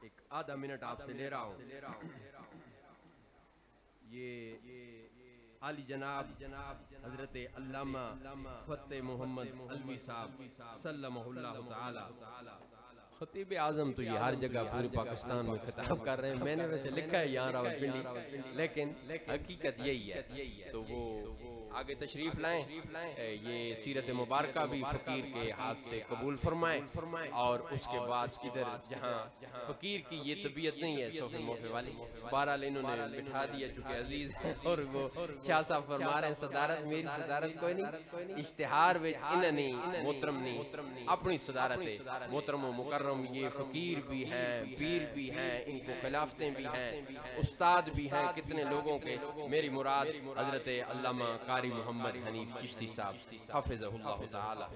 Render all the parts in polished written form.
एक आधा मिनट आपसे ले रहा हूँ। ये आली जनाब हजरत अल्लामा फतेह मोहम्मद अलवी साहब सल्लल्लाहु ताला खतीब आजम तो ये हर जगह पूरे पाकिस्तान में खिताब कर रहे हैं। मैंने वैसे लिखा है यहाँ रावलपिंडी, लेकिन हकीकत यही है। तो वो आगे तशरीफ लाएं, ये सीरत मुबारक भी फ़कीर के हाथ से कबूल फरमाएं, और उसके बाद इधर जहाँ फ़कीर की ये तबीयत नहीं है सोफे मोफे वाली, बहरहाल इन्होंने बिठा दिया चूँकि अजीज़ है। और वो शाह साहब फरमा रहे हैं सदारत मेरी सदारत कोई नहीं, इश्तिहार विच इन्होंने मोहतरम नहीं अपनी सदारत है। मोहतरम मुकर्रम ये फ़कीर भी हैं, पीर भी हैं, इनको खिलाफतें भी हैं, उस्ताद भी हैं कितने लोगों के। मेरी मुराद हजरत अल्लामा कारी मोहम्मद हनीफ चिश्ती साहब हाफिज़हुल्लाह ताला।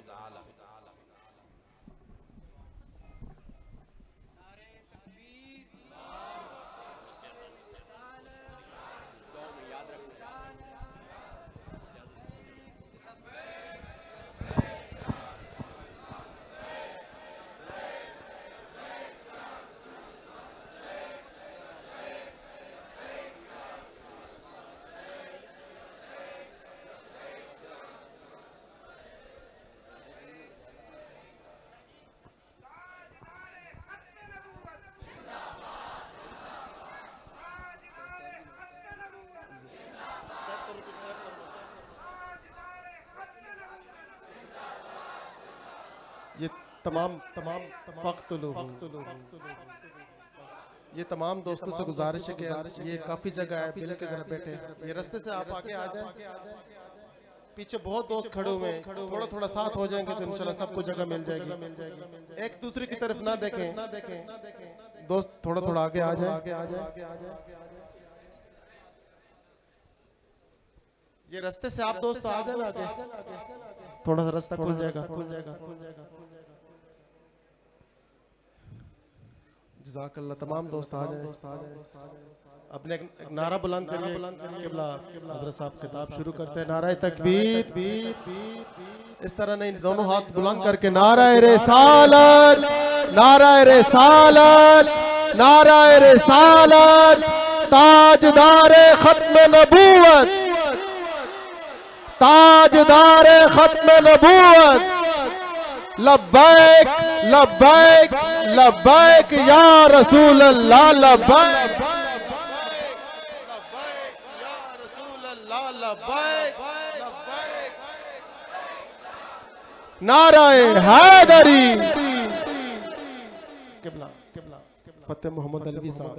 ये तमाम ये तमाम दोस्तों से गुजारिश है कि ये काफ़ी जगह है, मिल के घर बैठे। ये रास्ते से आप आगे आ जाएं, पीछे बहुत दोस्त खड़े हुए हैं, थोड़ा थोड़ा साथ हो जाएंगे तो इंशाल्लाह सबको जगह मिल जाएगी। एक दूसरे की तरफ ना देखें दोस्त, थोड़ा थोड़ा आगे आ जाए। ये रास्ते से आप दोस्त आ जाए आगे, थोड़ा सा रास्ता खुल जाएगा। जज़ाकल्लाह। तमाम दोस्त आ जाए। अपने एक नारा बुलंद करिए। किबला हज़रत साहब खिताब शुरू करते हैं। नारा तकबीर, इस तरह नहीं, दोनों हाथ बुलंद करके नारा रिसालत, नारा रिसालत, नारा रिसालत, ताजदारे खत्म नबूवत, ताजदारे खत्म नबूवत, लब्बैक लब्बैक लब्बैक या रसूल अल्लाह, लब्बैक या रसूल अल्लाह, लब्बैक नाराए हैदरी। किबला फतेह मोहम्मद अलवी साहब।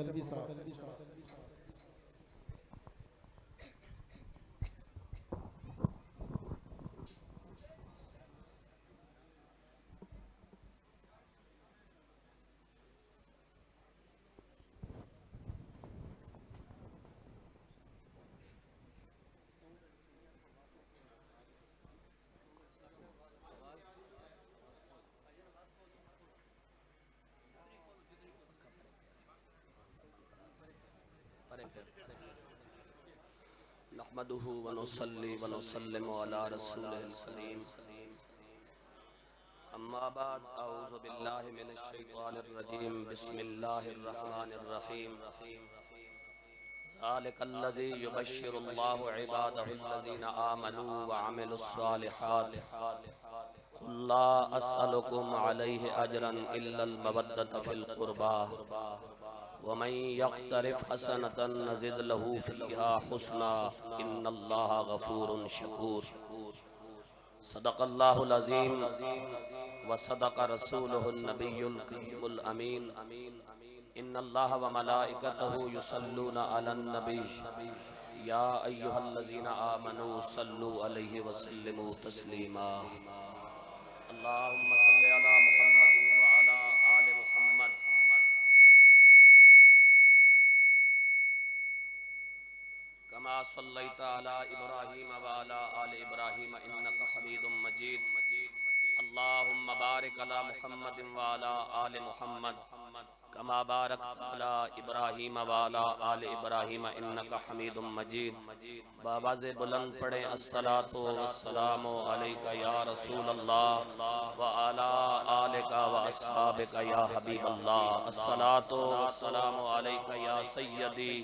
नहमदुहु व नुसल्ली व नुसल्लिमु अला रसूलिल करीम। अम्मा बाद, अऊज़ु बिल्लाहि मिनश शैतानिर रजीम। बिस्मिल्लाहिर रहमानिर रहीम। ज़ालिकल्लज़ी युबश्शिरुल्लाहु इबादहुल्लज़ीना आमनू व अमिलुस्सालिहात। क़ुल ला अस्अलुकुम अलैहि अजरन इल्लल मवद्दत फ़िल क़ुरबा वमन यक़्तरिफ़ हसनतन नज़िद लहू फ़ीहा हुस्ना इन्नल्लाहा गफ़ूरुन शकूर। सदक़ल्लाहुल अज़ीम व सदक़ रसूलुहुन नबियुल करीमुल अमीन। इन्नल्लाहा व मलाइकतहु युसल्लूना अलन नबी या अय्युहल्लज़ीना आमनू सल्लु अलैहि व सल्लिमू तस्लीमा। अल्लाहुम्मा सल्लि अला मुहम्मद व अला आलि मुहम्मद कमा सल्लैता अला इब्राहीम व अला आलि इब्राहीम इन्नका हमीदुम मजीद। अल्लाहुम्मा बारिक अला मुहम्मद व अला आलि मुहम्मद कमा बारकता अला इब्राहीम व अला आलि इब्राहीम इन्नका हमीदुम मजीद। बावाज़े बुलंद पढ़ें अस्सलातु वस्सलामु अलैका या रसूल अल्लाह व अला आलिका व अस्हाबिका या हबीब अल्लाह। अस्सलातु वस्सलामु अलैका या सय्यदी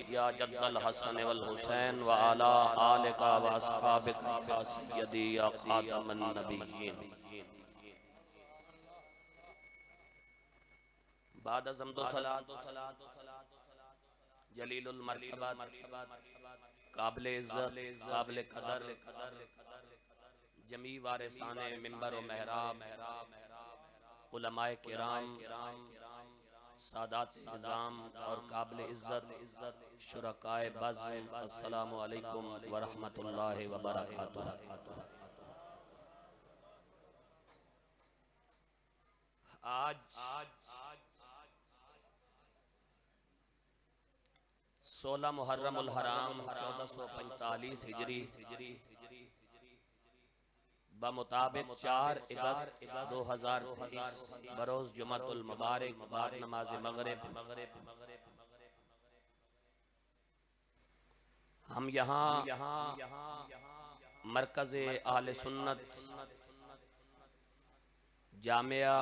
या जद्दल हसन वल हुसैन व अला आलिका व अस्हाबिका या सय्यदी या खातमन नबिय्यीन। बाद ज़म्दो सलात जलीलुल मर्तबा काबिल इज़्ज़त काबिल कदर जमी वारिसाने मिंबर व मेहराब उलमाए किराम सादात निज़ाम और काबिल इज़्ज़त शुरकाए बज़्म, अस्सलामु अलैकुम व रहमतुल्लाहि व बरकातुहू। आज 16 मुहर्रमुल हराम 1445 हिजरी बमुताबिक 4 अगस्त 2023 बरोज़ जुमातुल मुबारक बाद नमाज मगरिब हम यहाँ मरकज़े आहले सुन्नत जामिया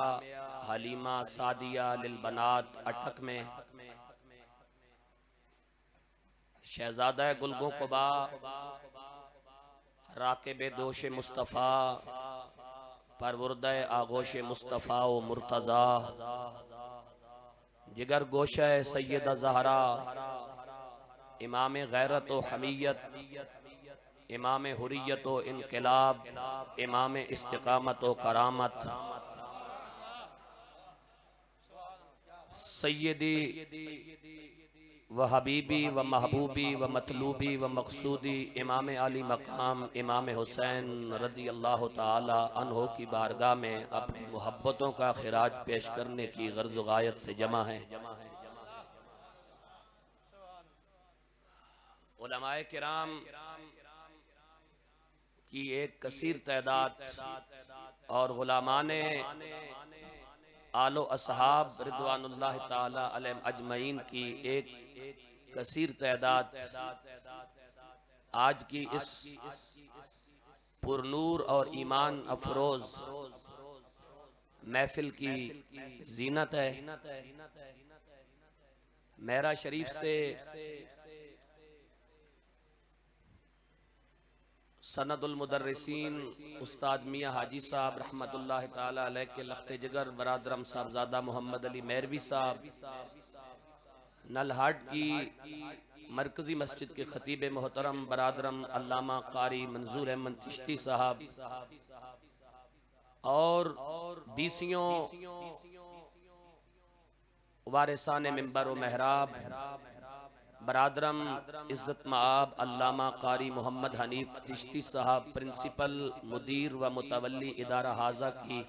हलीमा सादिया लिल बनात अटक में शहजादा गुलगो कुबा राकिब दोश मुस्तफ़ा परवुर्दे आगोश मुस्तफ़ा व मुर्तज़ा जिगर गोशे सैयदा ज़हरा इमाम गैरत व हमीयत इमाम हुर्रियत व इनक़िलाब इमाम इस्तिक़ामत व करामत सैयदी व हबीबी व महबूबी व मतलूबी व मकसूदी इमाम आली मकाम इमाम हुसैन रदी अल्लाह ताला अन्हो की बारगाह में अपनी मोहब्बतों का खिराज पेश करने की गर्ज़ व गायत से जमा है। उलमाए किराम की एक कसीर तादाद और गुलामाने आलो असहाब रिदवानुल्लाह ताला अलैहिम अजमईन की एक कसीर तादाद आज की इस पुरनूर और ईमान अफरोज महफिल की जीनत है। मेरा शरीफ से सनदुल मुदर्रिसीन उस्ताद मियाँ हाजी साहब रहमतुल्लाह ताला अलैह के लख्ते जिगर बरादरम साहबजादा मोहम्मद अली मेहरवी साहब नलहाट की मरकजी मस्जिद के खतीब मोहतरम बरादरम अल्लामा कारी मंजूर अहमद चिश्ती साहब और बीसियों वारिसाने मिंबर व मेहराब बरादरम इज़्ज़त माब अल्लामा कारी मोहम्मद हनीफ चिश्ती साहब प्रिंसिपल मुदीर व मुतवल्ली इदारा हाजा की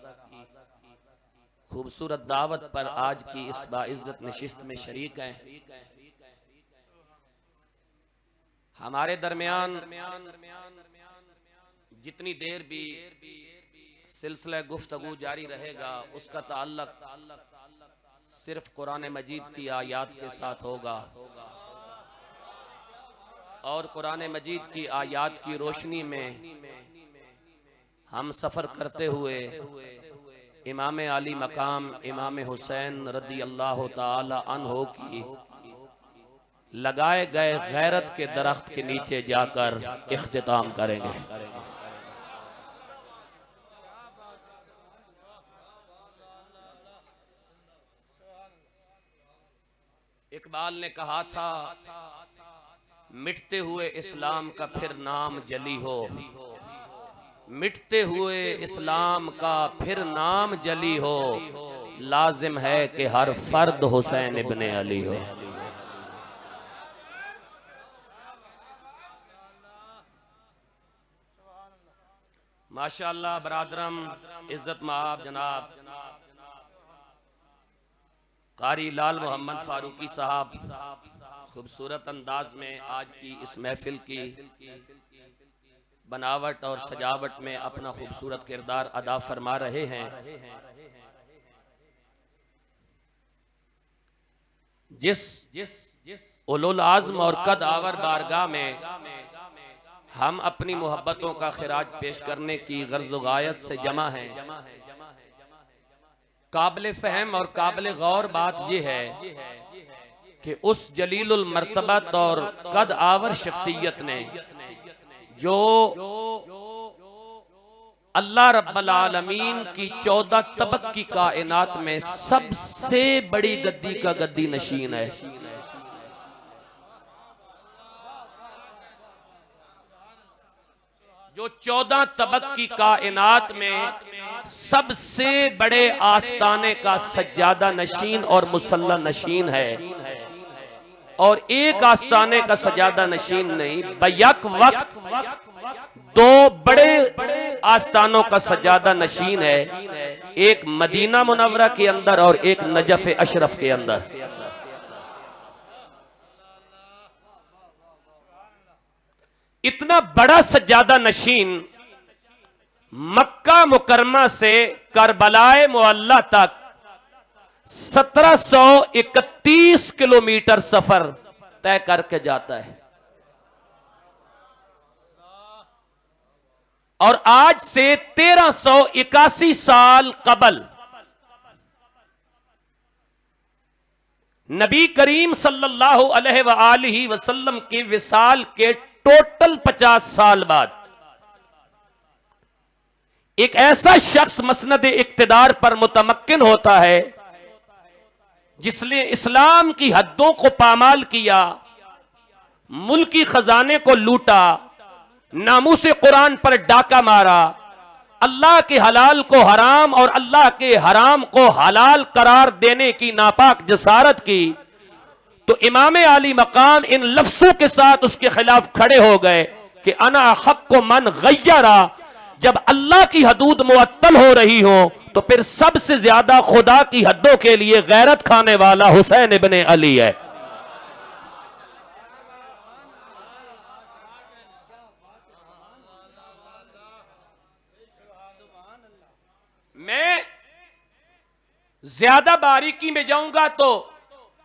खूबसूरत दावत पर आज की इस बाइज़्ज़त नशिस्त में शरीक हैं। हमारे दरमियान जितनी देर भी सिलसिला गुफ्तगू जारी रहेगा उसका ताल्लुक सिर्फ कुरान मजीद की आयात के साथ होगा और कुरान मजीद की आयात की रोशनी में हम सफ़र करते हुए इमाम आली मकाम इमाम हुसैन रदी अल्लाह ताला अन्हो की लगाए गए गैरत के दरख्त के नीचे जाकर इख्तिताम करेंगे। इकबाल ने कहा था मिटते हुए इस्लाम का फिर नाम जली हो, मिटते हुए इस्लाम का फिर नाम जली हो, लाजिम है कि हर फर्द हुसैन इब्ने अली हो। माशाअल्लाह बरादरम इज्जत माब जनाब कारी लाल मोहम्मद फारूकी साहब खूबसूरत अंदाज में आज की इस महफिल की बनावट और सजावट में अपना खूबसूरत किरदार अदा फरमा रहे हैं। जिस उलुल आज़्म और कद आवर बारगाह में हम अपनी मोहब्बतों का खिराज पेश करने की गर्ज़ व गायत से जमा हैं, काबिल फहम और काबिल गौर बात यह है कि उस जलीलुल मर्तबत और कद आवर शख्सियत ने जो अल्लाह रब्बुल आलमीन की 14 तबक की कायनात में सबसे बड़ी गद्दी का गद्दी नशीन है, जो 14 तबक की कायनात में सबसे बड़े आस्ताने का सज्जादा नशीन और मुसल्ला नशीन है, और एक आस्ताने का सज्जादा नशीन नहीं, बैक वक्त 2 बड़े आस्तानों का सज्जादा नशीन है, एक मदीना मुनव्वरा के अंदर और एक नजफ अशरफ के अंदर। इतना बड़ा सज्जादा नशीन मक्का मुकरमा से करबलाए मुअल्ला तक 1731 किलोमीटर सफर तय करके जाता है, और आज से 1381 साल कबल नबी करीम सल्लल्लाहु अलैहि वसल्लम के विसाल के टोटल 50 साल बाद एक ऐसा शख्स मसनद इक्तिदार पर मुतमक्किन होता है जिसने इस्लाम की हद्दों को पामाल किया, मुल्की खजाने को लूटा, नामूसे कुरान पर डाका मारा, अल्लाह के हलाल को हराम और अल्लाह के हराम को हलाल करार देने की नापाक जसारत की, तो इमाम आली मकाम इन लफ्जों के साथ उसके खिलाफ खड़े हो गए कि अना हक़्क़ु मन गय्यरा। जब अल्लाह की हदूद मुअत्तल हो रही हो तो फिर सबसे ज्यादा खुदा की हदों के लिए गैरत खाने वाला हुसैन इब्ने अली है। मैं ज्यादा बारीकी में जाऊंगा तो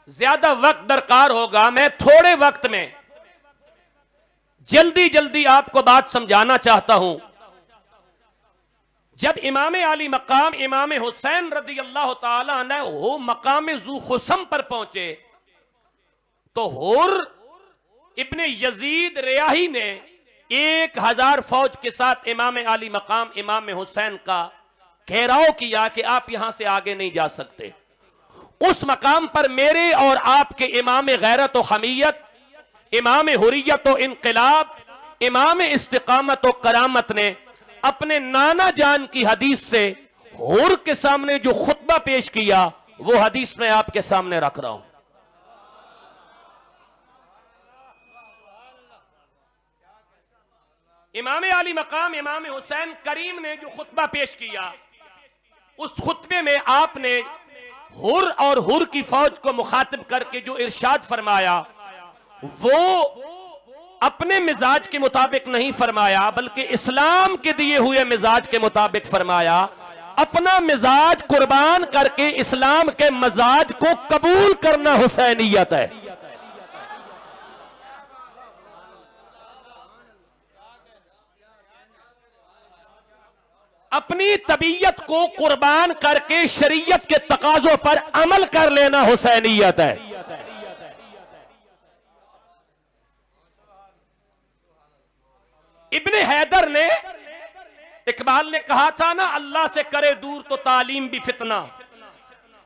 ज्यादा वक्त दरकार होगा, मैं थोड़े वक्त में जल्दी जल्दी आपको बात समझाना चाहता हूं। जब इमाम आली मकाम इमाम हुसैन रदी अल्लाह ताला अन्हु मकाम ज़ू खुसम पर पहुंचे तो हुर इब्ने यजीद रियाही ने 1000 फौज के साथ इमाम आली मकाम इमाम हुसैन का घेराव किया कि आप यहां से आगे नहीं जा सकते। उस मकाम पर मेरे और आपके इमाम गैरत व हमीयत, इमाम हुर्रियत व इनकलाब, इमाम इस्तिकामत व करामत ने अपने नाना जान की हदीस से हुर के सामने जो खुतबा पेश किया वो हदीस में आपके सामने रख रहा हूं। इमाम आली मकाम इमाम हुसैन करीम ने जो खुतबा पेश किया, उस खुतबे में आपने हुर और हुर की फौज को मुखातिब करके जो इरशाद फरमाया वो अपने मिजाज के मुताबिक नहीं फरमाया, बल्कि इस्लाम के दिए हुए मिजाज के मुताबिक फरमाया। अपना मिजाज कुर्बान करके इस्लाम के मिजाज को कबूल करना हुसैनियत है। अपनी तबीयत को कुर्बान करके शरीयत के तकाजों पर अमल कर लेना हुसैनियत है। इब्ने हैदर ने, इकबाल ने कहा था ना, अल्लाह से करे दूर तो तालीम भी फितना,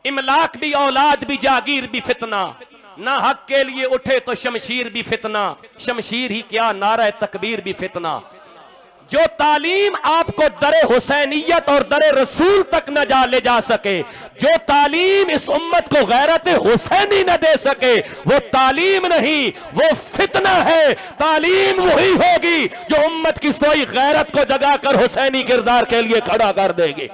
इमलाक भी औलाद भी जागीर भी फितना, ना हक के लिए उठे तो शमशीर भी फितना, शमशीर ही क्या नारा तकबीर भी फितना। जो तालीम आपको दरे हुसैनियत और दरे रसूल तक न ले जा सके, जो तालीम इस उम्मत को गैरत हुसैनी न दे सके, वो तालीम नहीं, वो फितना है। तालीम वही होगी जो उम्मत की सोई गैरत को जगाकर हुसैनी किरदार के लिए खड़ा कर देगी।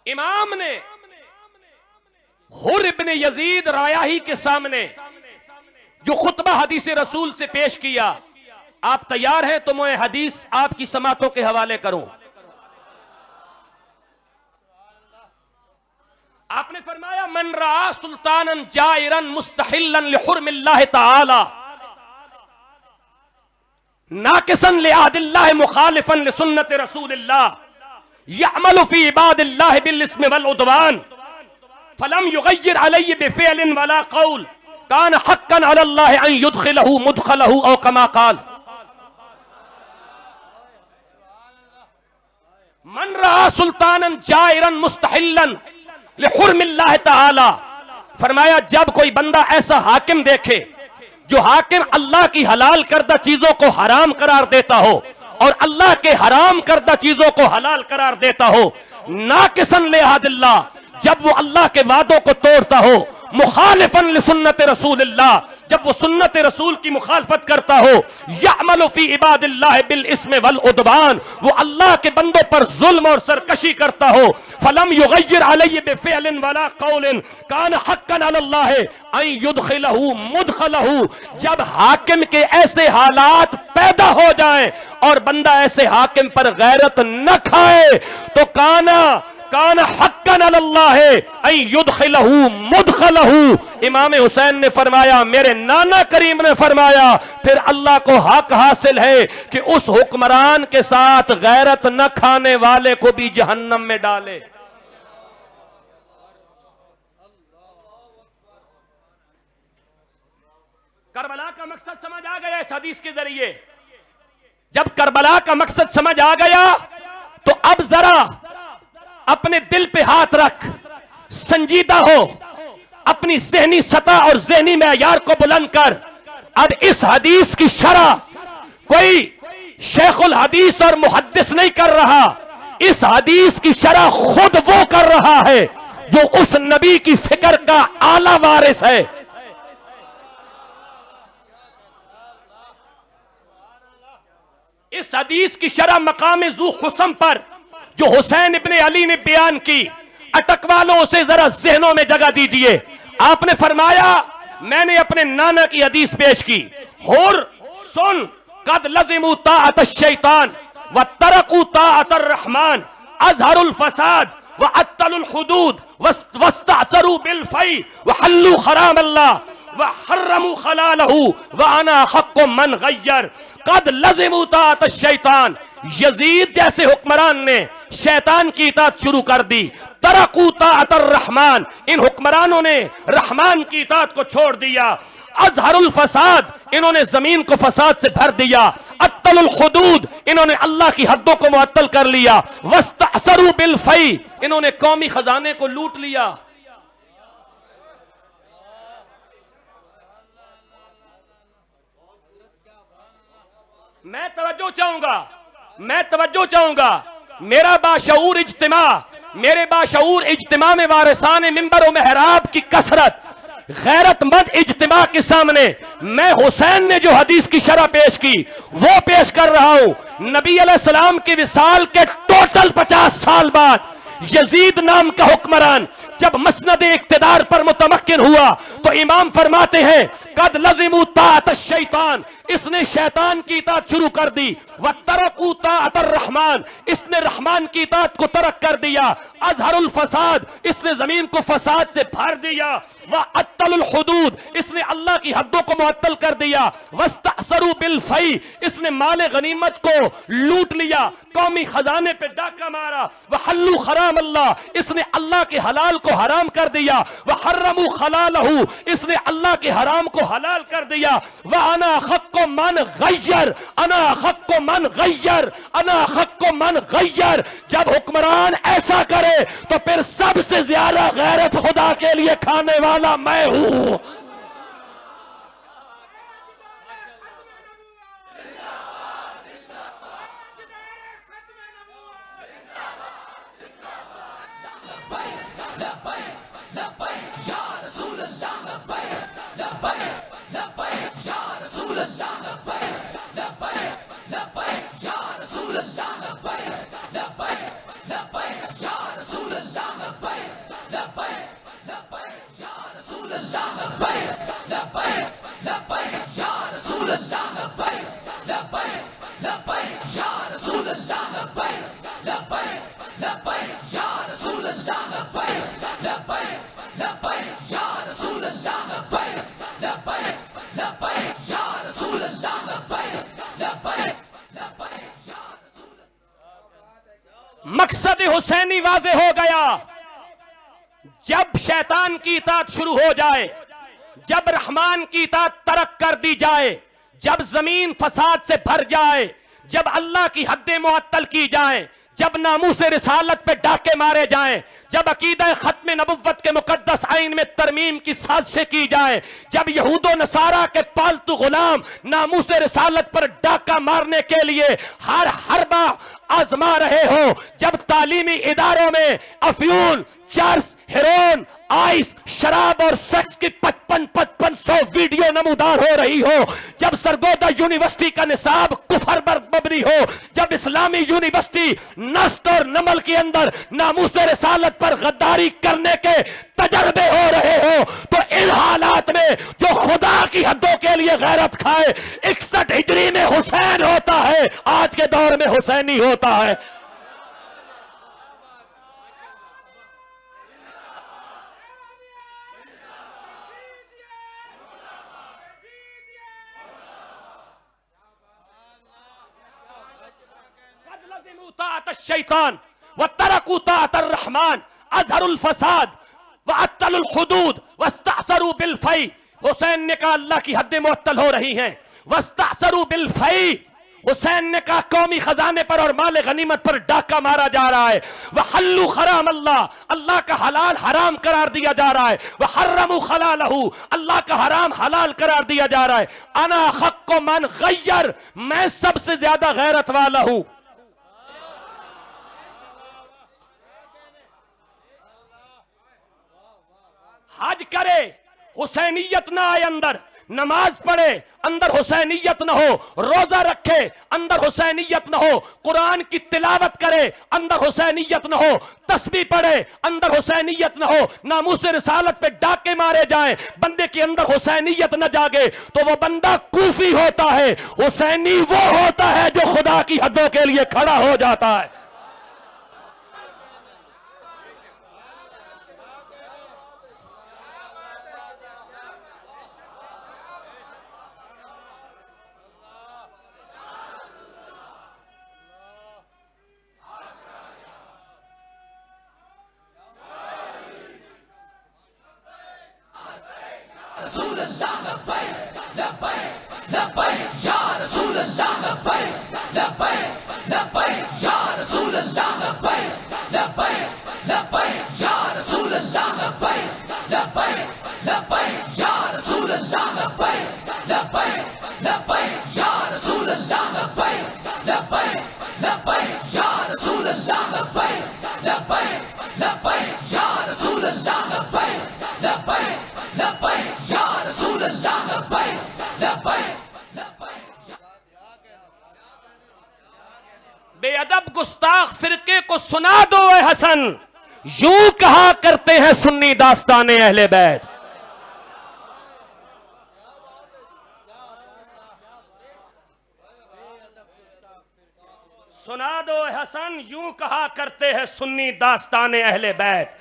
इमाम ने हुर इब्ने यजीद रायाही के सामने जो खुतबा हदीस रसूल से पेश किया, आप तैयार हैं तो मैं हदीस आपकी समातों के हवाले करूं। आपने फरमाया मन रा सुल्तानन जाइरन मुस्तहिल्लन लिहुर्मिल्लाह ताला नाकिसन लिआदिल्लाह मुखालिफन लिसुन्नत रसूलिल्लाह यअमलु फी इबादिल्लाह बिल इस्म वल उद्वान फलम युगय्यिर अलैहि बिफ़िअलिन वला क़ौल कान हक्कन अलल्लाह अन युदखिलहु मुदखलहु औ कमा क़ाल। मन रहा सुल्तानन जाइरन मुस्तहिल्लन लिहुर्मिल्लाह ताला, फरमाया जब कोई बंदा ऐसा हाकिम देखे जो हाकिम अल्लाह की हलाल करदा चीजों को हराम करार देता हो और अल्लाह के हराम करदा चीजों को हलाल करार देता हो, नाकिसन लिहादिल्लाह, जब वो अल्लाह के वादों को तोड़ता हो, मुखालिफन लिसुन्नत रसूलिल्लाह, जब वो सुन्नत रसूल की मुखालफत करता हो, यअमलु फी इबादिल्लाह बिल इस्म वल उद्वान, वो अल्लाह के बंदों पर जुल्म और सरकशी करता हो, फलम युगय्यिर अलैहि बिफ़िअलिन वला क़ौलिन कान हक्कन अलल्लाह अन युदखिलहु मुदखलहु, जब हाकिम के ऐसे हालात पैदा हो जाएं और बंदा ऐसे हाकिम पर गैरत न खाए तो कान हक्कन अलल्लाह अन युदखिलहु मुदखलहु। इमाम हुसैन ने फरमाया, मेरे नाना करीम ने फरमाया, फिर अल्लाह को हक हासिल है कि उस हुक्मरान के साथ गैरत न खाने वाले को भी जहन्नम में डाले। करबला का मकसद समझ आ गया इस हदीस के जरिए। जब करबला का मकसद समझ आ गया तो अब जरा अपने दिल पे हाथ रख, संजीदा हो, अपनी ज़हनी सतह और ज़हनी मेयार को बुलंद कर। अब इस हदीस की शरह कोई शेखुल हदीस और मुहद्दिस नहीं कर रहा, इस हदीस की शरह खुद वो कर रहा है जो उस नबी की फिक्र का आला वारिस है। इस हदीस की शरह मकाम ज़ू खुसम पर जो हुसैन इब्ने अली ने बयान की, अटक वालों से जरा ज़हनों में जगह दीजिए। आपने फरमाया, मैंने अपने नाना की हदीस पेश की, हुर सुन कद लज़िमू ताअत शैतान व तरकू ताअत रहमान अज़हरुल फसाद व अत्तलुल हुदूद वस्तअसरू बिल फै व हल्लू खराम अल्लाह व हर्रमू खलालहू व अना हक्कु मन गय्यर कद लज़िमू ताअत शैतान। यजीद जैसे हुक्मरान ने शैतान की इताअत शुरू कर दी। तरकू ताअत रहमान, इन हुक्मरानों ने रहमान की इताअत को छोड़ दिया। अज़हरुल फसाद, इन्होंने जमीन को फसाद से भर दिया। अत्तलुल हुदूद, इन्होंने अल्लाह की हद्दों को मुअत्तल कर लिया। वस्तअसरू बिल फै, इन्होंने कौमी खजाने को लूट लिया। मैं तवज्जो चाहूंगा, मेरा बाशऊर इज्तिमा, मेरे बाशऊर इज्तिमा में वारिसाने मिंबर और मेहराब की कसरत, गैरतमंद इज्तिमा के सामने मैं हुसैन ने जो हदीस की शरह पेश की वो पेश कर रहा हूं। नबी अलैहिस्सलाम की विसाल के टोटल 50 साल बाद यजीद नाम का हुक्मरान जब मसनद इक्तिदार पर मुतमक्किन हुआ तो इमाम फरमाते हैं, कद लज़िमू ताअत शैतान, इसने शैतान की इताअत शुरू कर दी। व तरकू ताअत रहमान, इसने रहमान की इताअत को तरक कर दिया। अज़हरुल फसाद, इसने जमीन को फसाद से भर दिया। व अत्तलुल हुदूद, इसने अल्लाह की हद्दों को मुअत्तल कर दिया। वस्तअसरू बिल फै, इसने माले गनीमत को लूट लिया, कौमी खजाने पे डाका मारा। व हल्लू खराम अल्लाह, इसने अल्लाह के हलाल को हराम कर दिया। व हर्रमू खलालहू, इसने अल्लाह के हराम को हलाल कर दिया। व अना हक्कु मन गय्यर, अना हक्कु मन गय्यर, अना हक्कु मन गय्यर। जब हुक्मरान ऐसा करे तो फिर सबसे ज्यादा गैरत खुदा के लिए खाने वाला मैं हूं। लब्बैक या रसूल अल्लाह लब्बैक लब्बैक हुसैनी वाज़े हो गया। जब शैतान की इताअत शुरू हो जाए, जब रहमान की इताअत तरक कर दी जाए, जब जमीन फसाद से भर जाए, जब अल्लाह की हद्दें मुअत्तल की जाए, जब नामूस रिसालत पे डाके मारे जाएं, जब अकीदा खत्म नबुव्वत के मुकद्दस आइन में तरमीम की साजिशें की जाए, जब यहूदो नसारा के पालतू गुलाम नामूस रिसालत पर डाका मारने के लिए हर हरबा आजमा रहे हो, जब तालीमी इदारों में अफ्यून, चर्स, हेरोइन, आइस, शराब और सेक्स की 5500 वीडियो नमूदार हो रही हो, जब सरगोदा यूनिवर्सिटी का निसाब कुफर पर मबनी हो, जब इस्लामी यूनिवर्सिटी नस्त और नमल के अंदर नामूस रिसालत पर गद्दारी करने के तजर्बे हो रहे हो, तो इन हालात में जो खुदा की हदों के लिए गैरत खाए, 61 हिजरी में हुसैन होता है, आज के दौर में हुसैनी होता है। शैतान व तरकू ताअत अर्रहमान अज़हरुल फसाद व अत्तलुल हुदूद वस्तअसरू बिल फई। हुसैन ने कहा अल्लाह की हद्दें मुअत्तल हो रही हैं। वस्तअसरू बिल फई, हुसैन ने कहा कौमी खजाने पर और माल गनीमत पर डाका मारा जा रहा है। वह हल्लू हराम अल्लाह, अल्लाह का हलाल हराम करार दिया जा रहा है। वह हर्रमू खलालहू, अल्लाह का हराम हलाल करार दिया जा रहा है। अना हक्को मन गय्यर, मैं सबसे ज्यादा गैरत वाला हूं। हज करे, हुसैनियत ना आए अंदर, नमाज पढ़े, अंदर हुसैनियत ना हो, रोजा रखे, अंदर हुसैनियत ना हो, कुरान की तिलावत करे, अंदर हुसैनियत ना हो, तस्बीह पढ़े, अंदर हुसैनियत ना हो, नामूस रिसालत पे डाके मारे जाए, बंदे के अंदर हुसैनियत ना जागे, तो वो बंदा कूफी होता है। हुसैनी वो होता है जो खुदा की हदों के लिए खड़ा हो जाता है। बेअदब गुस्ताख फिरके को सुना दो ए हसन, यूं कहा करते हैं सुन्नी दास्ताने अहले बैत। सुना दो ए हसन, यूं कहा करते हैं सुन्नी दास्ताने अहले बैत।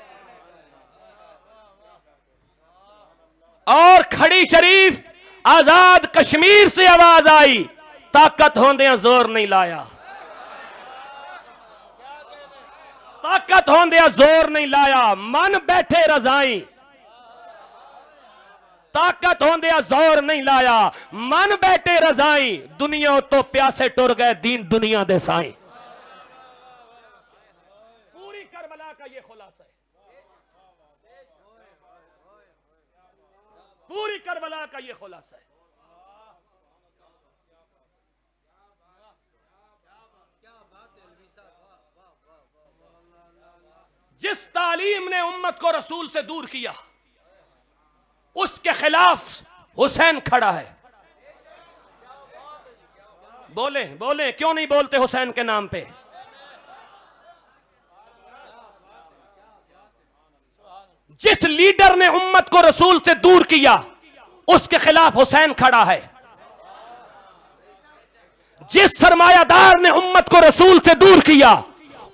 और खड़ी शरीफ आजाद कश्मीर से आवाज आई, ताकत होंदे जोर नहीं लाया, ताकत होंदे जोर नहीं लाया, मन बैठे रजाई। ताकत होंदे जोर नहीं लाया, मन बैठे रजाई, दुनिया तो प्यासे टुर गए, दीन दुनिया दे साई। पूरी करबला का ये खुलासा है, पूरी करबला का ये खुलासा है। जिस तालीम ने उम्मत को रसूल से दूर किया, उसके खिलाफ हुसैन खड़ा है। बोले बोले क्यों नहीं बोलते हुसैन के नाम पे? जिस लीडर ने उम्मत को रसूल से दूर किया, उसके खिलाफ हुसैन खड़ा है। जिस सरमायादार ने उम्मत को रसूल से दूर किया,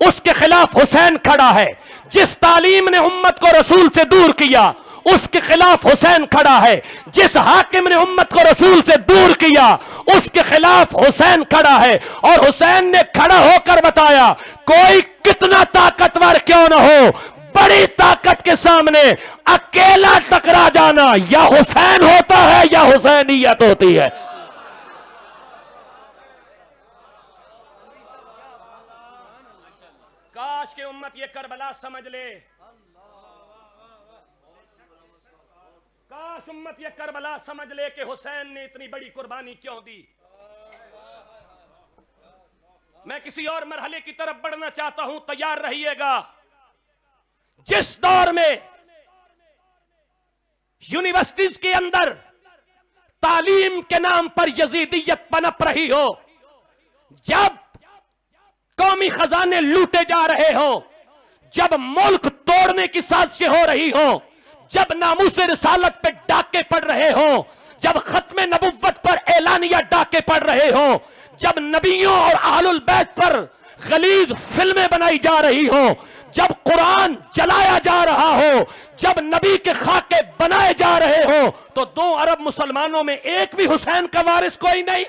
उसके खिलाफ हुसैन खड़ा है। जिस तालीम ने उम्मत को रसूल से दूर किया, उसके खिलाफ हुसैन खड़ा है। जिस हाकिम ने उम्मत को रसूल से दूर किया, उसके खिलाफ हुसैन खड़ा है। और हुसैन ने खड़ा होकर बताया, कोई कितना ताकतवर क्यों ना हो, बड़ी ताकत के सामने अकेला टकरा जाना या हुसैन होता है या हुसैनियत होती है। काश के उम्मत ये करबला समझ ले, काश उम्मत ये करबला समझ ले कि हुसैन ने इतनी बड़ी कुर्बानी क्यों दी। मैं किसी और मरहले की तरफ बढ़ना चाहता हूं, तैयार रहिएगा। जिस दौर में यूनिवर्सिटीज के अंदर तालीम के नाम पर यजीदियत पनप रही हो, जब कौमी खजाने लूटे जा रहे हो, जब मुल्क तोड़ने की साजिशें हो रही हो, जब नामूस रिसालत पे डाके पड़ रहे हो, जब खत्म नबुव्वत पर एलानिया डाके पड़ रहे हो, जब नबियों और अहलुल बैत पर गलीज फिल्में बनाई जा रही हो, जब कुरान जलाया जा रहा हो, जब नबी के खाके बनाए जा रहे हो, तो 2 अरब मुसलमानों में एक भी हुसैन का वारिस कोई नहीं।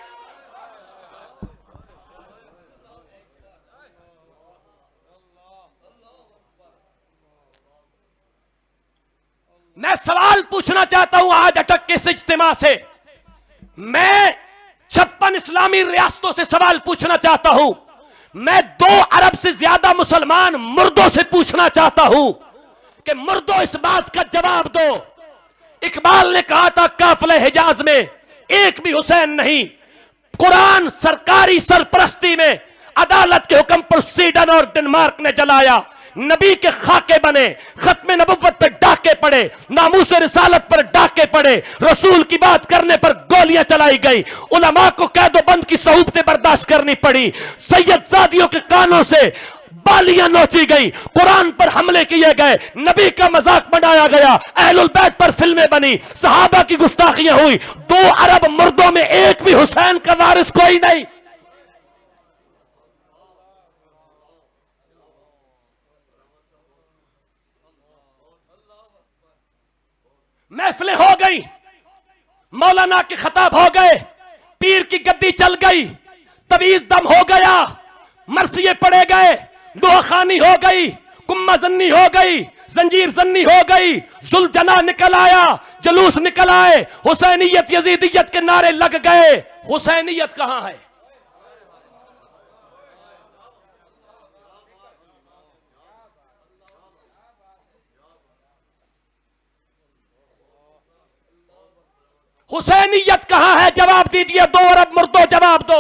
मैं सवाल पूछना चाहता हूं आज अटक के इस इज्तिमा से, मैं 56 इस्लामी रियासतों से सवाल पूछना चाहता हूं, मैं 2 अरब से ज्यादा मुसलमान मुर्दों से पूछना चाहता हूं कि मुर्दों इस बात का जवाब दो। इकबाल ने कहा था काफिले हिजाज में एक भी हुसैन नहीं। कुरान सरकारी सरपरस्ती में अदालत के हुक्म पर स्वीडन और डेनमार्क ने जलाया, नबी के खाके बने, खत्म नबुव्वत पर डाके पड़े, नामूस रिसालत पर डाके पड़े, रसूल की बात करने पर गोलियां चलाई गई, उलमा को कैदोबंद की सहूबतें बर्दाश्त करनी पड़ी, सैयदजादियों के कानों से बालियां नोची गई, कुरान पर हमले किए गए, नबी का मजाक बनाया गया, अहलुल बैत पर फिल्में बनी, सहाबा की गुस्ताखियां हुई। 2 अरब मुर्दों में एक भी हुसैन का वारिस कोई नहीं। महफिलें हो गई, मौलाना के खताब हो गए, पीर की गद्दी चल गई, तबीज दम हो गया, मरसिये पड़े गए, दुआखानी हो गई, कुम्मा जन्नी हो गई, जंजीर जन्नी हो गई, जुलजना निकल आया, जुलूस निकल आए, हुसैनियत यजीदियत के नारे लग गए। हुसैनियत कहां है? हुसैनियत कहां है? जवाब दीजिए, 2 अरब मुर्दों जवाब दो।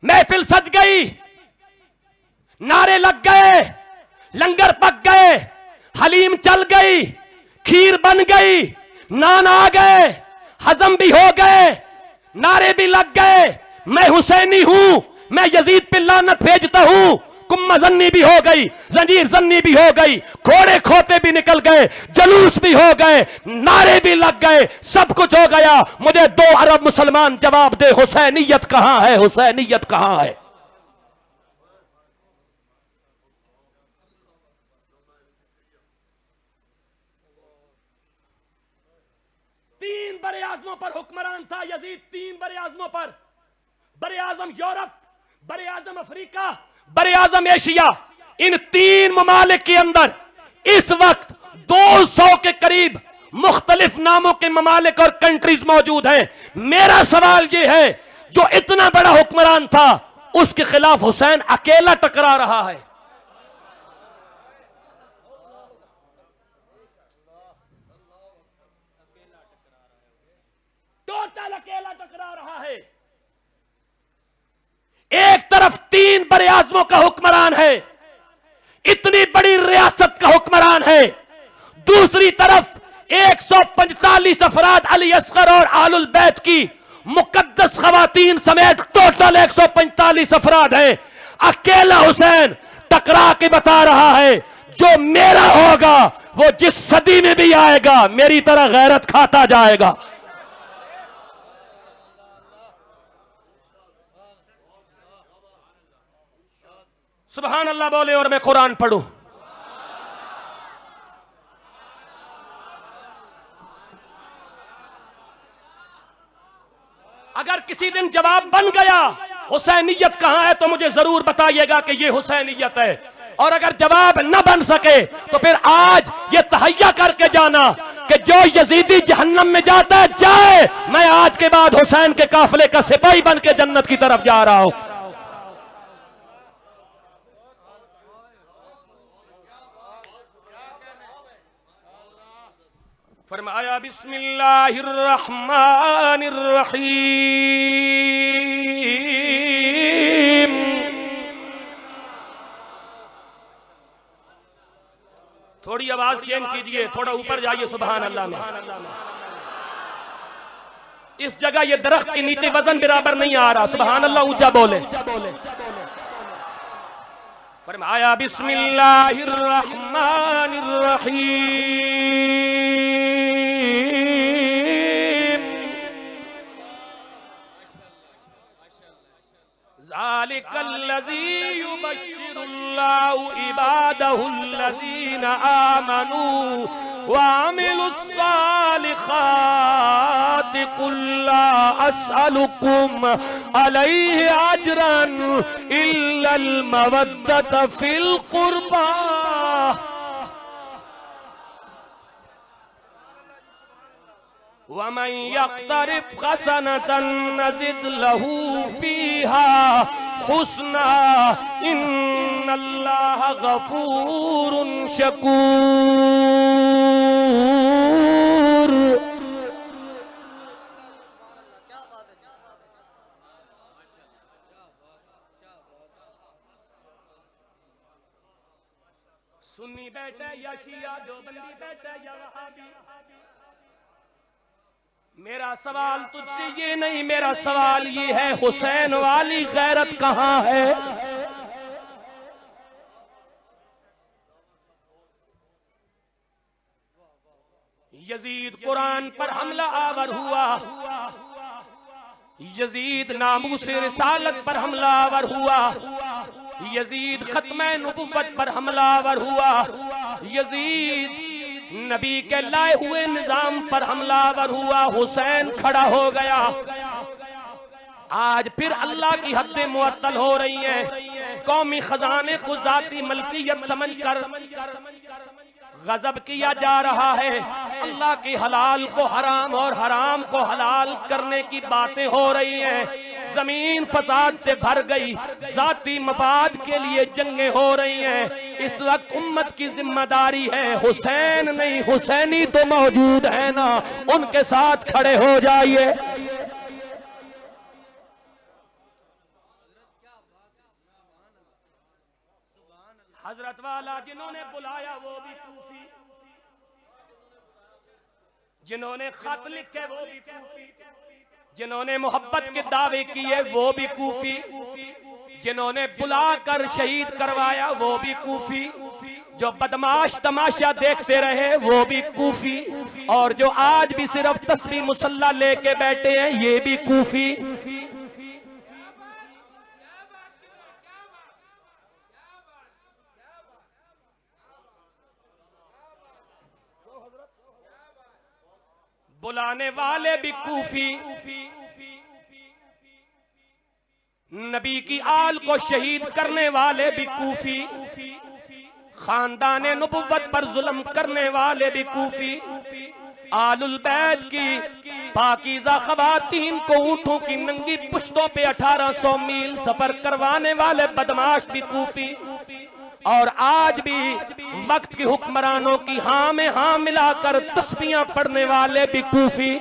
महफिल सज गई, नारे लग गए, लंगर पक गए, हलीम चल गई, खीर बन गई, नान आ गए, हजम भी हो गए, नारे भी लग गए, मैं हुसैनी हूं, मैं यजीद पे लानत भेजता हूं, कुम्मा जन्नी भी हो गई, जंजीर जन्नी भी हो गई, घोड़े खोते भी निकल गए, जलूस भी हो गए, नारे भी लग गए, सब कुछ हो गया। मुझे 2 अरब मुसलमान जवाब दे, हुसैनियत कहां है? हुसैनियत कहां है? तीन बड़े आजमों पर हुक्मरान था यजीद, 3 बड़े आजमों पर, बड़े आजम यूरोप, बड़े आजम अफ्रीका, बड़े आजम एशिया। इन 3 ममालिक के अंदर इस वक्त 200 के करीब मुख्तलिफ नामों के ममालिक और कंट्रीज मौजूद हैं। मेरा सवाल यह है, जो इतना बड़ा हुक्मरान था उसके खिलाफ हुसैन अकेला टकरा रहा है। टोटल अकेला टकरा रहा है। एक तरफ 3 बड़े आजमों का हुक्मरान है, इतनी बड़ी रियासत का हुक्मरान है, दूसरी तरफ 145 अफराद अली असगर और आलुल बैत की मुकद्दस खवातीन समेत टोटल 145 अफराद हैं। अकेला हुसैन टकरा के बता रहा है, जो मेरा होगा वो जिस सदी में भी आएगा मेरी तरह गैरत खाता जाएगा। सुभान अल्लाह बोले और मैं कुरान पढ़ूं। अगर किसी दिन जवाब बन गया हुसैनियत कहां है तो मुझे जरूर बताइएगा कि ये हुसैनियत है। और अगर जवाब न बन सके तो फिर आज ये तहैया करके जाना कि जो यजीदी जहन्नम में जाता है जाए, मैं आज के बाद हुसैन के काफिले का सिपाही बन के जन्नत की तरफ जा रहा हूं। फरमाया बिस्मिल्लाहिर्रहमानिर्रहीम। थोड़ी आवाज चेंज कीजिए, थोड़ा ऊपर जाइए सुभान अल्लाह में। इस जगह ये दरख्त के नीचे वजन बराबर नहीं आ रहा, सुभान अल्लाह ऊंचा बोले। फरमाया बिस्मिल्लाहिर्रहमानिर्रहीम। ज़ालिकल्लज़ी युबश्शिरुल्लाहु इबादहुल्लज़ीना आमनू वामिलुस्सालिखाति कुल ला अस्अलुकुम अलैहि अजरन इल्लल मवद्दत फिल कुर्बा। वमन यक़्तरिफ हसनतन नज़िद लहू फ़ीहा हुस्ना इन्नल्लाह गफूरुन शकूर। सुन्नी बैठे या शिया, देवबंदी बैठे या वहाबी, मेरा सवाल तुझसे ये नहीं, मेरा सवाल ये है हुसैन वाली गैरत कहां है? यजीद कुरान पर हमला आवर हुआ, यजीद नामूस रिसालत पर हमलावर हुआ, यजीद खत्मे नबुव्वत पर हमलावर हुआ, यजीद नबी के लाए हुए निजाम पर हमलावर हुआ। हुसैन खड़ा हो गया। आज फिर अल्लाह की हद्दें मुअत्तल हो रही हैं। कौमी खजाने को जाती मलकियत समझकर गजब किया जा रहा है। अल्लाह के हलाल को हराम और हराम को हलाल करने की बातें हो रही हैं। जमीन फसाद से भर गई, जाती मफाद के लिए जंगें हो रही हैं। इस वक्त उम्मत की जिम्मेदारी है, हुसैन नहीं हुसैनी तो मौजूद है ना, उनके साथ खड़े हो जाइए। हजरत वाला जिन्होंने बुलाया वो भी कूफी, जिन्होंने खत लिखे वो भी कूफी, जिन्होंने मोहब्बत के दावे किए वो भी कूफी, जिन्होंने बुलाकर शहीद करवाया वो भी कूफी, जो बदमाश तमाशा देखते रहे वो भी कूफी, और जो आज भी सिर्फ तस्बीह मुसल्ला लेके बैठे हैं ये भी कूफी। बुलाने वाले भी कूफी, नबी की आल को शहीद करने वाले भी कूफी, खानदाने नबुव्वत पर जुल्म करने वाले भी कूफी, आलुल बैत की पाकीज़ा ख़वातीन को ऊँटों की नंगी पुश्तों पे 1800 मील सफर करवाने वाले बदमाश भी कूफी, और आज भी वक्त की हुक्मरानों की हाँ में हाँ मिलाकर तस्बीहां पढ़ने वाले भी कूफी।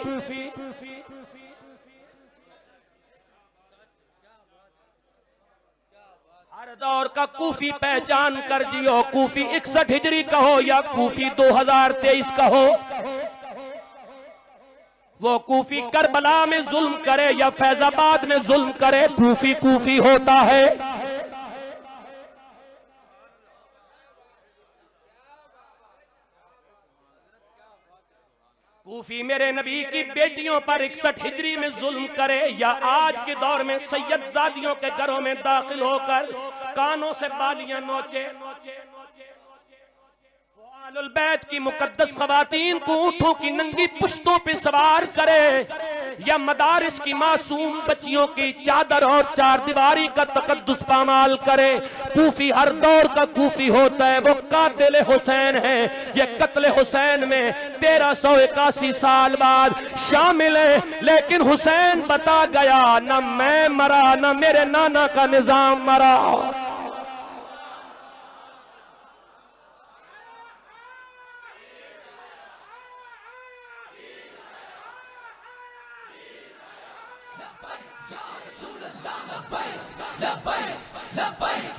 हर दौर का कूफी पहचान कर जियो, कूफी 61 हिजरी कहो या कूफी 2023 कहो, वो कूफी करबला में जुल्म करे या फैजाबाद में जुल्म करे, कूफी कूफी होता है। कूफी मेरे नबी की बेटियों पर 61 हिजरी में जुल्म करे या आज के दौर में सैयदजादियों के घरों में दाखिल होकर कानों से बालियां नोचे, आलुल बैत की मुकद्दस ख़वातीन को ऊँटों की नंगी पुश्तों पे सवार करे, या मदारिस की मासूम बच्चियों की चादर और चार दीवारी का तकद्दुस पामाल करे। कूफी हर दौर का कूफी होता है, वो कातिल हुसैन है। ये कत्ल हुसैन में 1381 साल बाद शामिल है, लेकिन हुसैन बता गया न मैं मरा न मेरे नाना का निजाम मरा।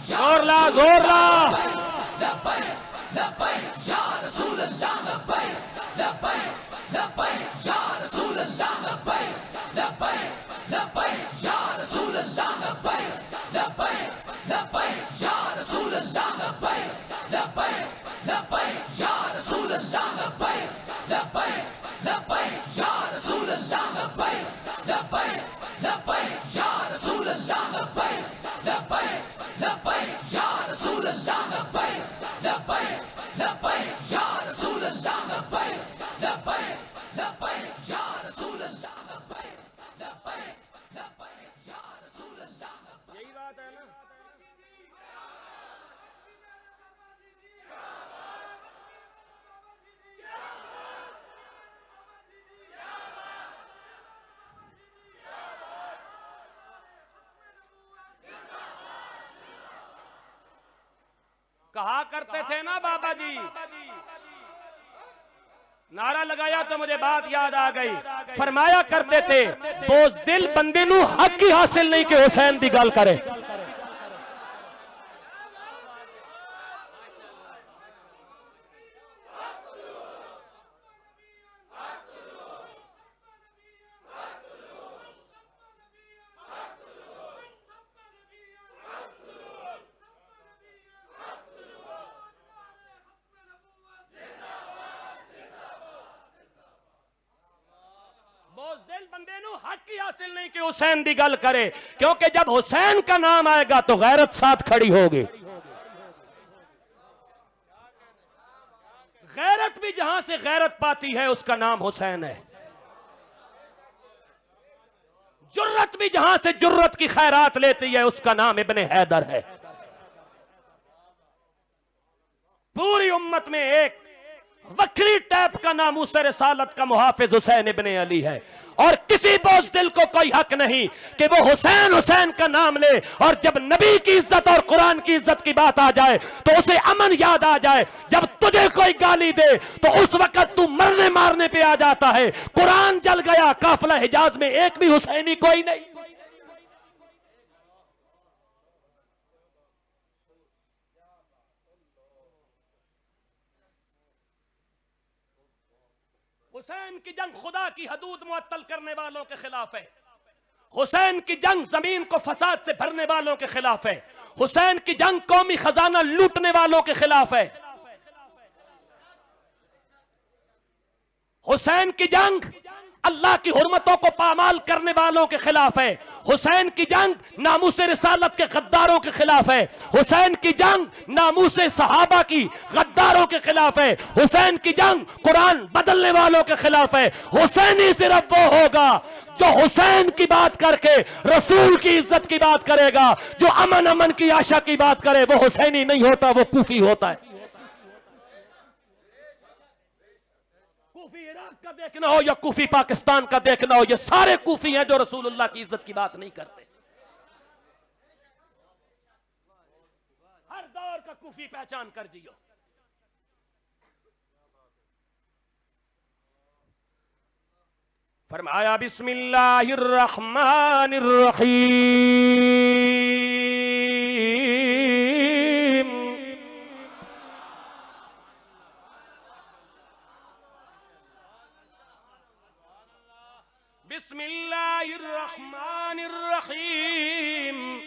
जोर ला जोर ला। कहा करते थे ना बाबा जी, नारा लगाया तो मुझे बात याद आ गई। फरमाया करते थे बोझदिल बंदे नू हक ही हासिल नहीं कि हुसैन दी गल करे। बोझदिल बंदे नू हक ही हासिल नहीं कि हुसैन दी गल करे, क्योंकि जब हुसैन का नाम आएगा तो गैरत साथ खड़ी होगी। गैरत भी जहां से गैरत पाती है उसका नाम हुसैन है। जुर्रत भी जहां से जुर्रत की खैरात लेती है उसका नाम इब्ने हैदर है। पूरी उम्मत में एक वक्री टाइप का नामूस रिसालत का मुहाफिज हुसैन इब्ने अली है, और किसी बोझदिल को कोई हक नहीं कि वो हुसैन हुसैन का नाम ले और जब नबी की इज्जत और कुरान की इज्जत की बात आ जाए तो उसे अमन याद आ जाए। जब तुझे कोई गाली दे तो उस वक्त तू मरने मारने पे आ जाता है। कुरान जल गया, काफिला हिजाज में एक भी हुसैनी कोई नहीं। हुसैन की जंग खुदा की हदूद मुअत्तल करने वालों के खिलाफ है। हुसैन की जंग जमीन को फसाद से भरने वालों के खिलाफ है। हुसैन की जंग कौमी खजाना लूटने वालों के खिलाफ है। हुसैन की जंग अल्लाह की हुर्मतों को पामाल करने वालों के खिलाफ है। हुसैन की जंग नामूस रिसालत के गद्दारों के खिलाफ है। हुसैन की जंग नामूस सहाबा की गद्दारों के खिलाफ है। हुसैन की जंग कुरान बदलने वालों के खिलाफ है। हुसैनी सिर्फ वो होगा जो हुसैन की बात करके रसूल की इज्जत की बात करेगा। जो अमन अमन की आशा की बात करे वो हुसैनी नहीं होता, वो कूफी होता है। इराक का देखना हो या कूफी पाकिस्तान का देखना हो, ये सारे कूफी हैं जो रसूलुल्लाह की इज्जत की बात नहीं करते। हर दौर का कूफी पहचान कर जियो। फरमाया बिस्मिल्लाहिर्रहमानिर्रहीम, बिस्मिल्लाहिर्रहमानिर्रहीम।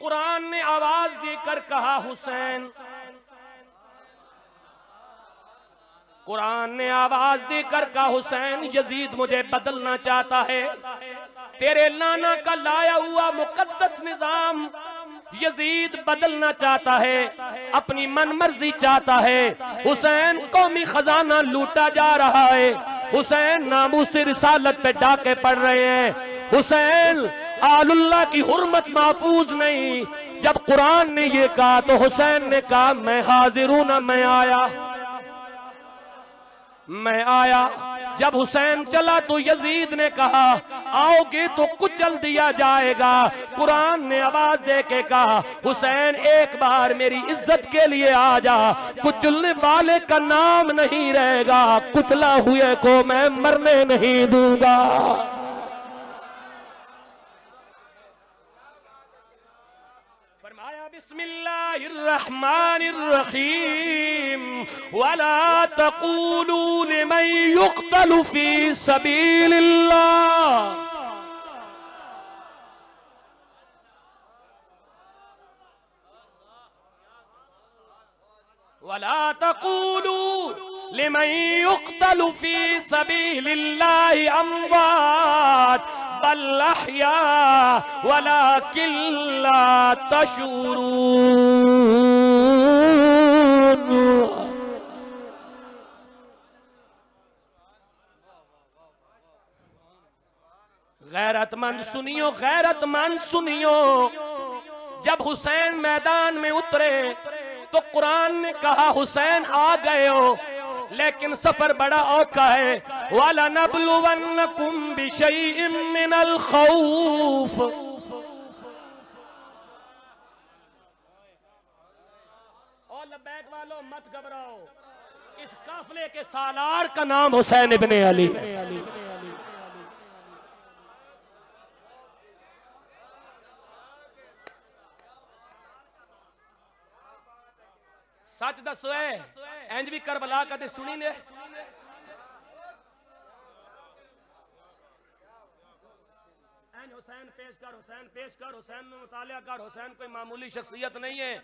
कुरान ने आवाज देकर कहा हुसैन। कुरान ने आवाज देकर कहा हुसैन, यजीद मुझे बदलना चाहता है। तेरे नाना का लाया हुआ मुकद्दस निजाम यजीद बदलना चाहता है, अपनी मनमर्जी चाहता है। हुसैन कौमी खजाना लूटा जा रहा है। हुसैन नामूस रिसालत पे डाके पड़ रहे हैं। हुसैन आलुल्लाह की हुर्मत महफूज नहीं। जब कुरान ने ये कहा तो हुसैन ने कहा मैं हाजिर हूं ना, मैं आया। जब हुसैन चला तो यजीद ने कहा आओगे तो कुचल दिया जाएगा। कुरान ने आवाज दे के कहा हुसैन एक बार मेरी इज्जत के लिए आ जा, कुचलने वाले का नाम नहीं रहेगा, कुचला हुए को मैं मरने नहीं दूंगा। बिस्मिल्लाहिर्रहमानिर्रहीम वला तक़ूलू लिमन युक़्तलु फ़ी सबीलिल्लाह वला तक़ूलू लिमन युक़्तलु फ़ी सबीलिल्लाहि अम्वात बल अहया वलाकिन ला तशऊरून। गैरतमंद सुनियो, गैरतमंद सुनियो। जब हुसैन मैदान में उतरे तो कुरान ने कहा हुसैन आ गए हो, लेकिन सफर बड़ा औखा है। वाला नबलुवन्नकुम बिशैइन मिनल खौफ, और लब्बैक वालों मत घबराओ, इस काफले के सालार का नाम हुसैन इब्ने अली। सच दसो इंज भी करबला कदे सुनी ने? हुसैन पेश कर, हुसैन पेश कर, हुसैन में मुतालिया कर। हुसैन कोई मामूली शख्सियत नहीं है।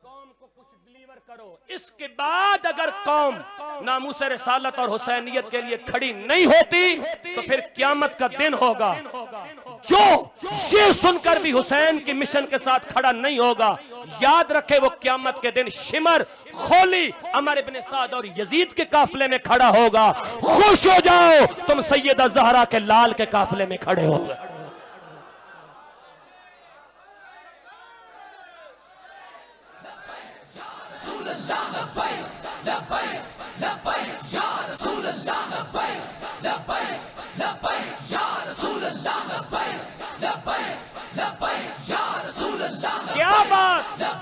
कौम को कुछ डिलीवर करो, इसके बाद अगर कौम नामूस रिसालत और हुसैनियत के लिए खड़ी नहीं होती तो फिर क़यामत का दिन होगा। जो ये सुनकर भी हुसैन की मिशन के साथ खड़ा नहीं होगा, याद रखे वो क़यामत के दिन शिमर, खोली, अमर इब्ने साद और यजीद के काफिले में खड़ा होगा। खुश हो जाओ तुम सैयदा ज़हरा के लाल के काफिले में खड़े हो।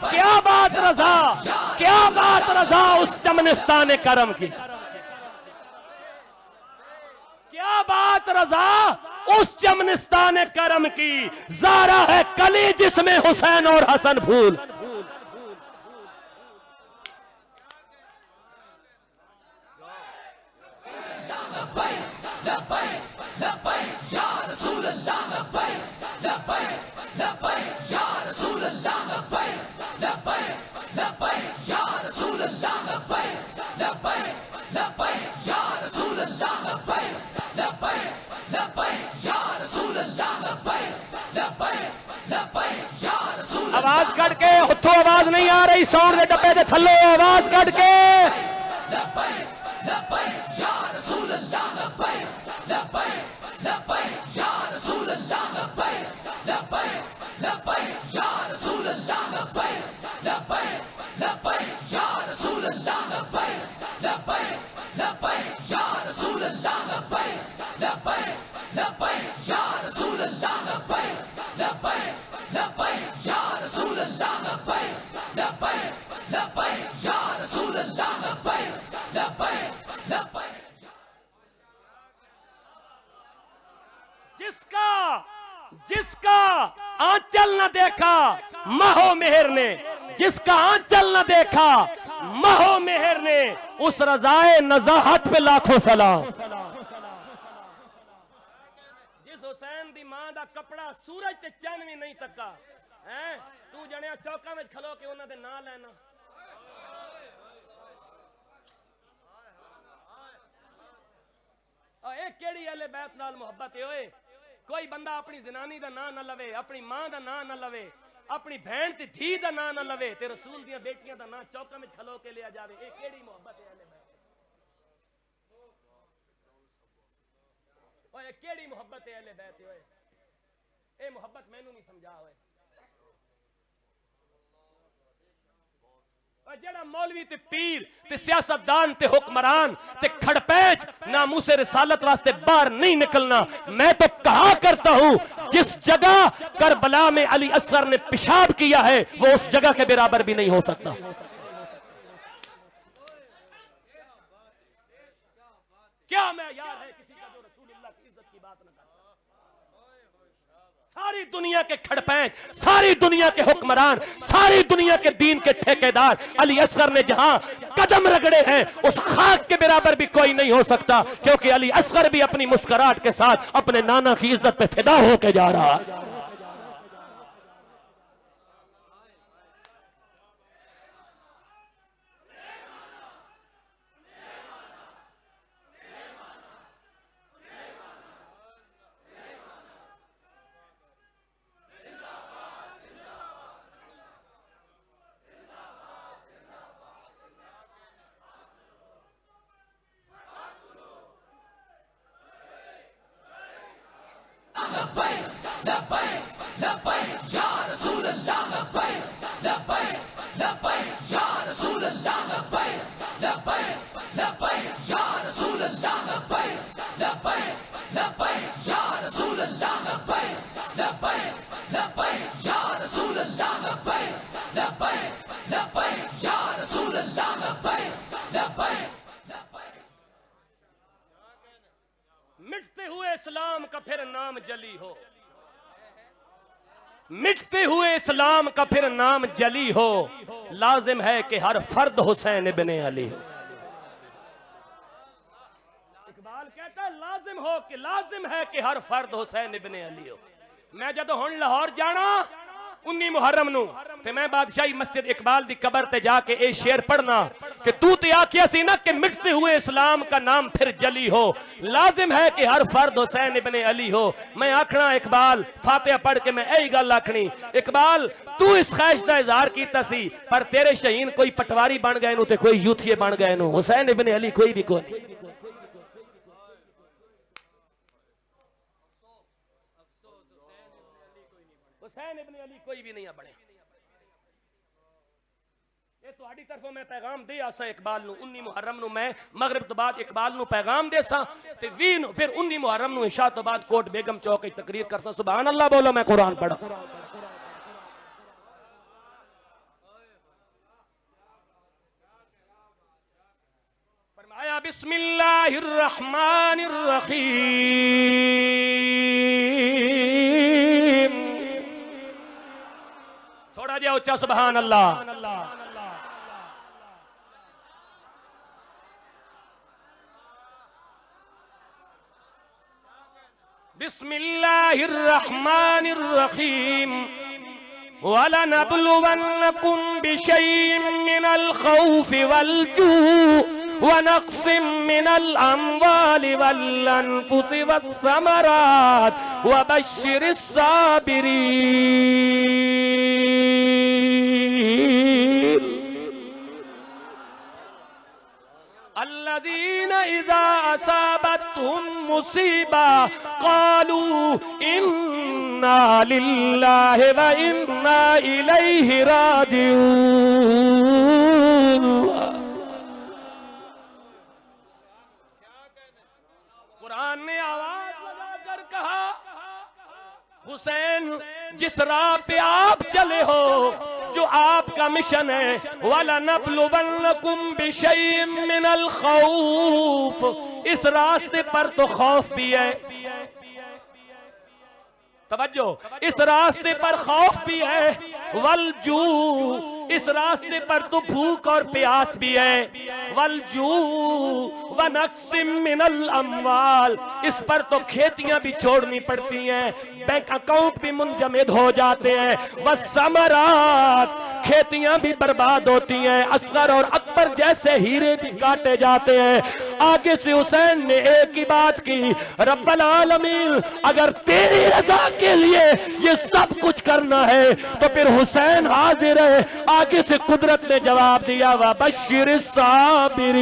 क्या बात रजा, क्या बात रजा उस चमनिस्तान करम की, क्या बात रजा उस चमनिस्तान करम की। ज़ारा है कली जिसमें हुसैन और हसन फूल। आवाज कट के उठो, आवाज नहीं आ रही, साउंड के डब्बे के थल्लो आवाज कट के। जिसका आंचल न देखा महो मेहर ने, जिसका आंचल न देखा महो मेहर ने, उस रजाए नजाहत पे लाखों सलाम। जिस हुसैन दी मां दा कपड़ा सूरज ते चंद भी नहीं तका है, तू जणिया चौका में खलो के उन्हां दे नाम लेना। ए केड़ी अहले बैत नाल मोहब्बत है ओए। कोई बंदा अपनी जनानी दा नाम न लवे, अपनी मां दा नाम न लवे, अपनी भैन दी धी दा नां ना लवे ते रसूल दियां बेटियां दा नां चौका में खलो के लिया जावे। ये केड़ी मोहब्बत है अहले बैत? ओए केड़ी मोहब्बत है अहले बैत? ओए ए मोहब्बत मैनू नहीं समझा। ओए जेड़ा मौलवी ते पीर ते सियासतदान ते हुक्मरान ते खड़पैच नामूसे रिसालत वास्ते बाहर नहीं निकलना। मैं तो कहा करता हूं जिस जगह करबला में अली असगर ने पेशाब किया है वो उस जगह के बराबर भी नहीं हो सकता। क्या मैं यार है किसी का जो रसूलुल्लाह की इज्जत की बात न कर? सारी दुनिया के खड़पैंच, सारी दुनिया के हुक्मरान, सारी दुनिया के दीन के ठेकेदार अली असगर ने जहां कदम रगड़े हैं उस खाक के बराबर भी कोई नहीं हो सकता, क्योंकि अली असगर भी अपनी मुस्कुराहट के साथ अपने नाना की इज्जत पे फिदा होके जा रहा है। मिटते हुए इस्लाम का फिर नाम जली हो, मिटते हुए इस्लाम का फिर नाम जली हो, लाजिम है कि हर फर्द हुसैन इब्ने अली हो। इकबाल कहता है लाजिम है कि हर फर्द हुसैन इब्ने अली हो। मैं जब हुण लाहौर जाना 19 मुहर्रम नू ते मैं बादशाही मस्जिद इकबाल दी कबर ते जाके ए शेर पढ़ना कि तू ते आखिया सी ना कि मिटते हुए इस्लाम का नाम फिर जली हो, लाजिम है कि हर फर्द हुसैन इब्ने अली हो। मैं आखना इकबाल फातिहा पढ़ के मैं यही गल आखनी, इकबाल तू इस ख्वाहिश दा इजहार कीता सी पर तेरे शहीन कोई पटवारी बन गए नु ते कोई यूथिये बन गए नु, हुसैन इब्ने अली कोई भी कोई। हुसैन इब्ने अली कोई भी नहीं बने। ये तुहाडी तरफों मैं पैगाम दे आसा इकबाल नु 19 मुहर्रम नु मैं मगरिब तो बाद इकबाल नु पैगाम देसा ते 20 नु फिर 19 मुहर्रम नु इशा तो बाद कोट बेगम चौक की तकरीर करता। सुभान अल्लाह बोलो, मैं कुरान पढ़ा। फरमाया बिस्मिल्लाहिर रहमानिर रहीम। थोड़ा जिया ऊंचा सुभान अल्लाह। बिस्मिल्लाहिर रहमानिर रहीम। वलनब्लुवन्नकुम बिशैइन मिनल खौफि वल जू'i व नक़्सिम मिनल अम्वालि वल अनफुसि वस्समरात व बश्शिरिस साबिरीन अल्लज़ीना इज़ा असाबतहुम मुसीबा क़ालू इन्ना लिल्लाहि व इन्ना इलैहि राजिऊन। कुरान ने आवाज लगाकर कहा हुसैन जिस राह पे आप चले हो, जो आपका मिशन है, वलनब्लुवन्नकुम बिशैइन मिनल खौफ, इस रास्ते पर तो खौफ भी है, तवज्जो, इस रास्ते पर खौफ भी है, वल जू, इस रास्ते पर तो भूख और प्यास भी है, वल जू व नक़्सिम मिनल अम्वाल, इस पर तो खेतियां भी छोड़नी पड़ती हैं, बैंक अकाउंट भी मुंजमद हो जाते हैं, वस्समरात, खेतियां भी बर्बाद होती हैं, असगर और अकबर जैसे हीरे भी काटे जाते हैं, आगे से हुसैन ने एक ही बात की, रब्बल आलमीन अगर तेरी रजा के लिए ये सब कुछ करना है तो फिर हुसैन हाजिर है। आगे से कुदरत ने जवाब दिया, व बशिर साबिरीन।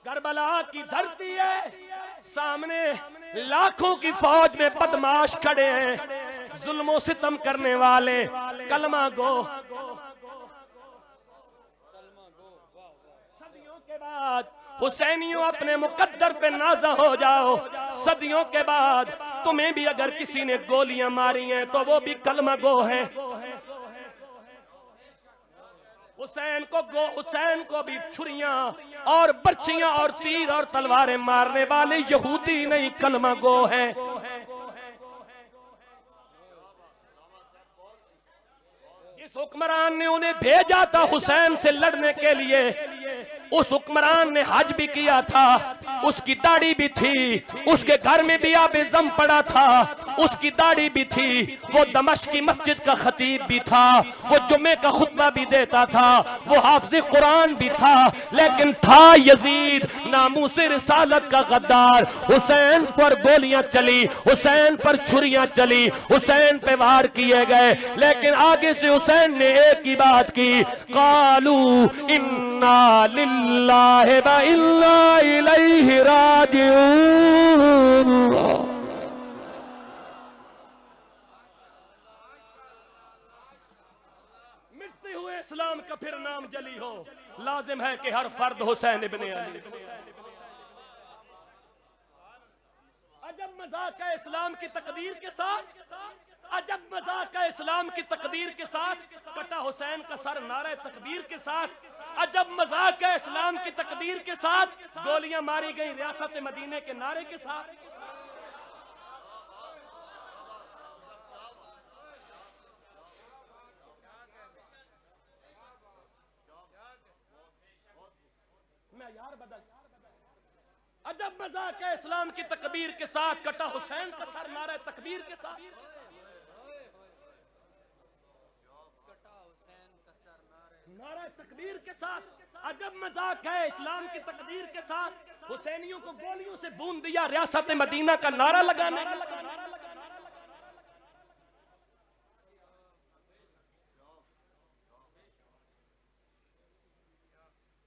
करबला की धरती है, सामने लाखों की फौज में बदमाश खड़े हैं, जुल्मो सितम करने वाले, कलमा गो। सदियों के बाद हुसैनियों अपने मुकद्दर पे नाज़ा हो जाओ। सदियों के बाद तुम्हें भी अगर किसी ने गोलियां मारी हैं तो वो भी कलमा गो है। हुसैन को भी छुरियां और बर्छियां और तीर और तलवारें मारने वाले यहूदी नहीं, कलमा गो हैं। जिस हुक्मरान ने उन्हें भेजा था हुसैन से लड़ने के लिए, उस हुक्मरान ने हज भी किया था, उसकी दाढ़ी भी थी, उसके घर में भी आबे जम पड़ा था, उसकी दाढ़ी भी थी, वो दमश्क की मस्जिद का खतीब भी था, वो जुम्मे का खुतबा भी देता था, वो हाफिज कुरान भी था, लेकिन था यजीद नामूसे रिसालत का गद्दार। हुसैन पर गोलियां चली, हुसैन पर छुरियां चली, हुसैन पे वार किए गए, लेकिन आगे से हुसैन ने एक ही बात की, कालू इन्ना लिल्लाहि व इन्ना इलैहि राजिऊन। मिटते हुए इस्लाम का फिर नाम जली हो, लाजिम है कि हर फर्द हुसैन इब्ने अली। अजब मजाक है इस्लाम की तकदीर के साथ, अजब मजाक है इस्लाम की तकदीर के साथ, कटा हुसैन का सर नारे तकबीर के साथ। अजब मजाक है इस्लाम की तकदीर के साथ, गोलियां मारी गई रियासत मदीने के नारे के साथ। मैं यार बदल, अजब मजाक है इस्लाम की तकबीर के साथ, कटा हुसैन का सर नारे तकबीर के साथ। नारा तकबीर के साथ अजब मजाक है इस्लाम की तकदीर के साथ, हुसैनियों को गोलियों से बूंद दिया रियासत मदीना का नारा लगाने।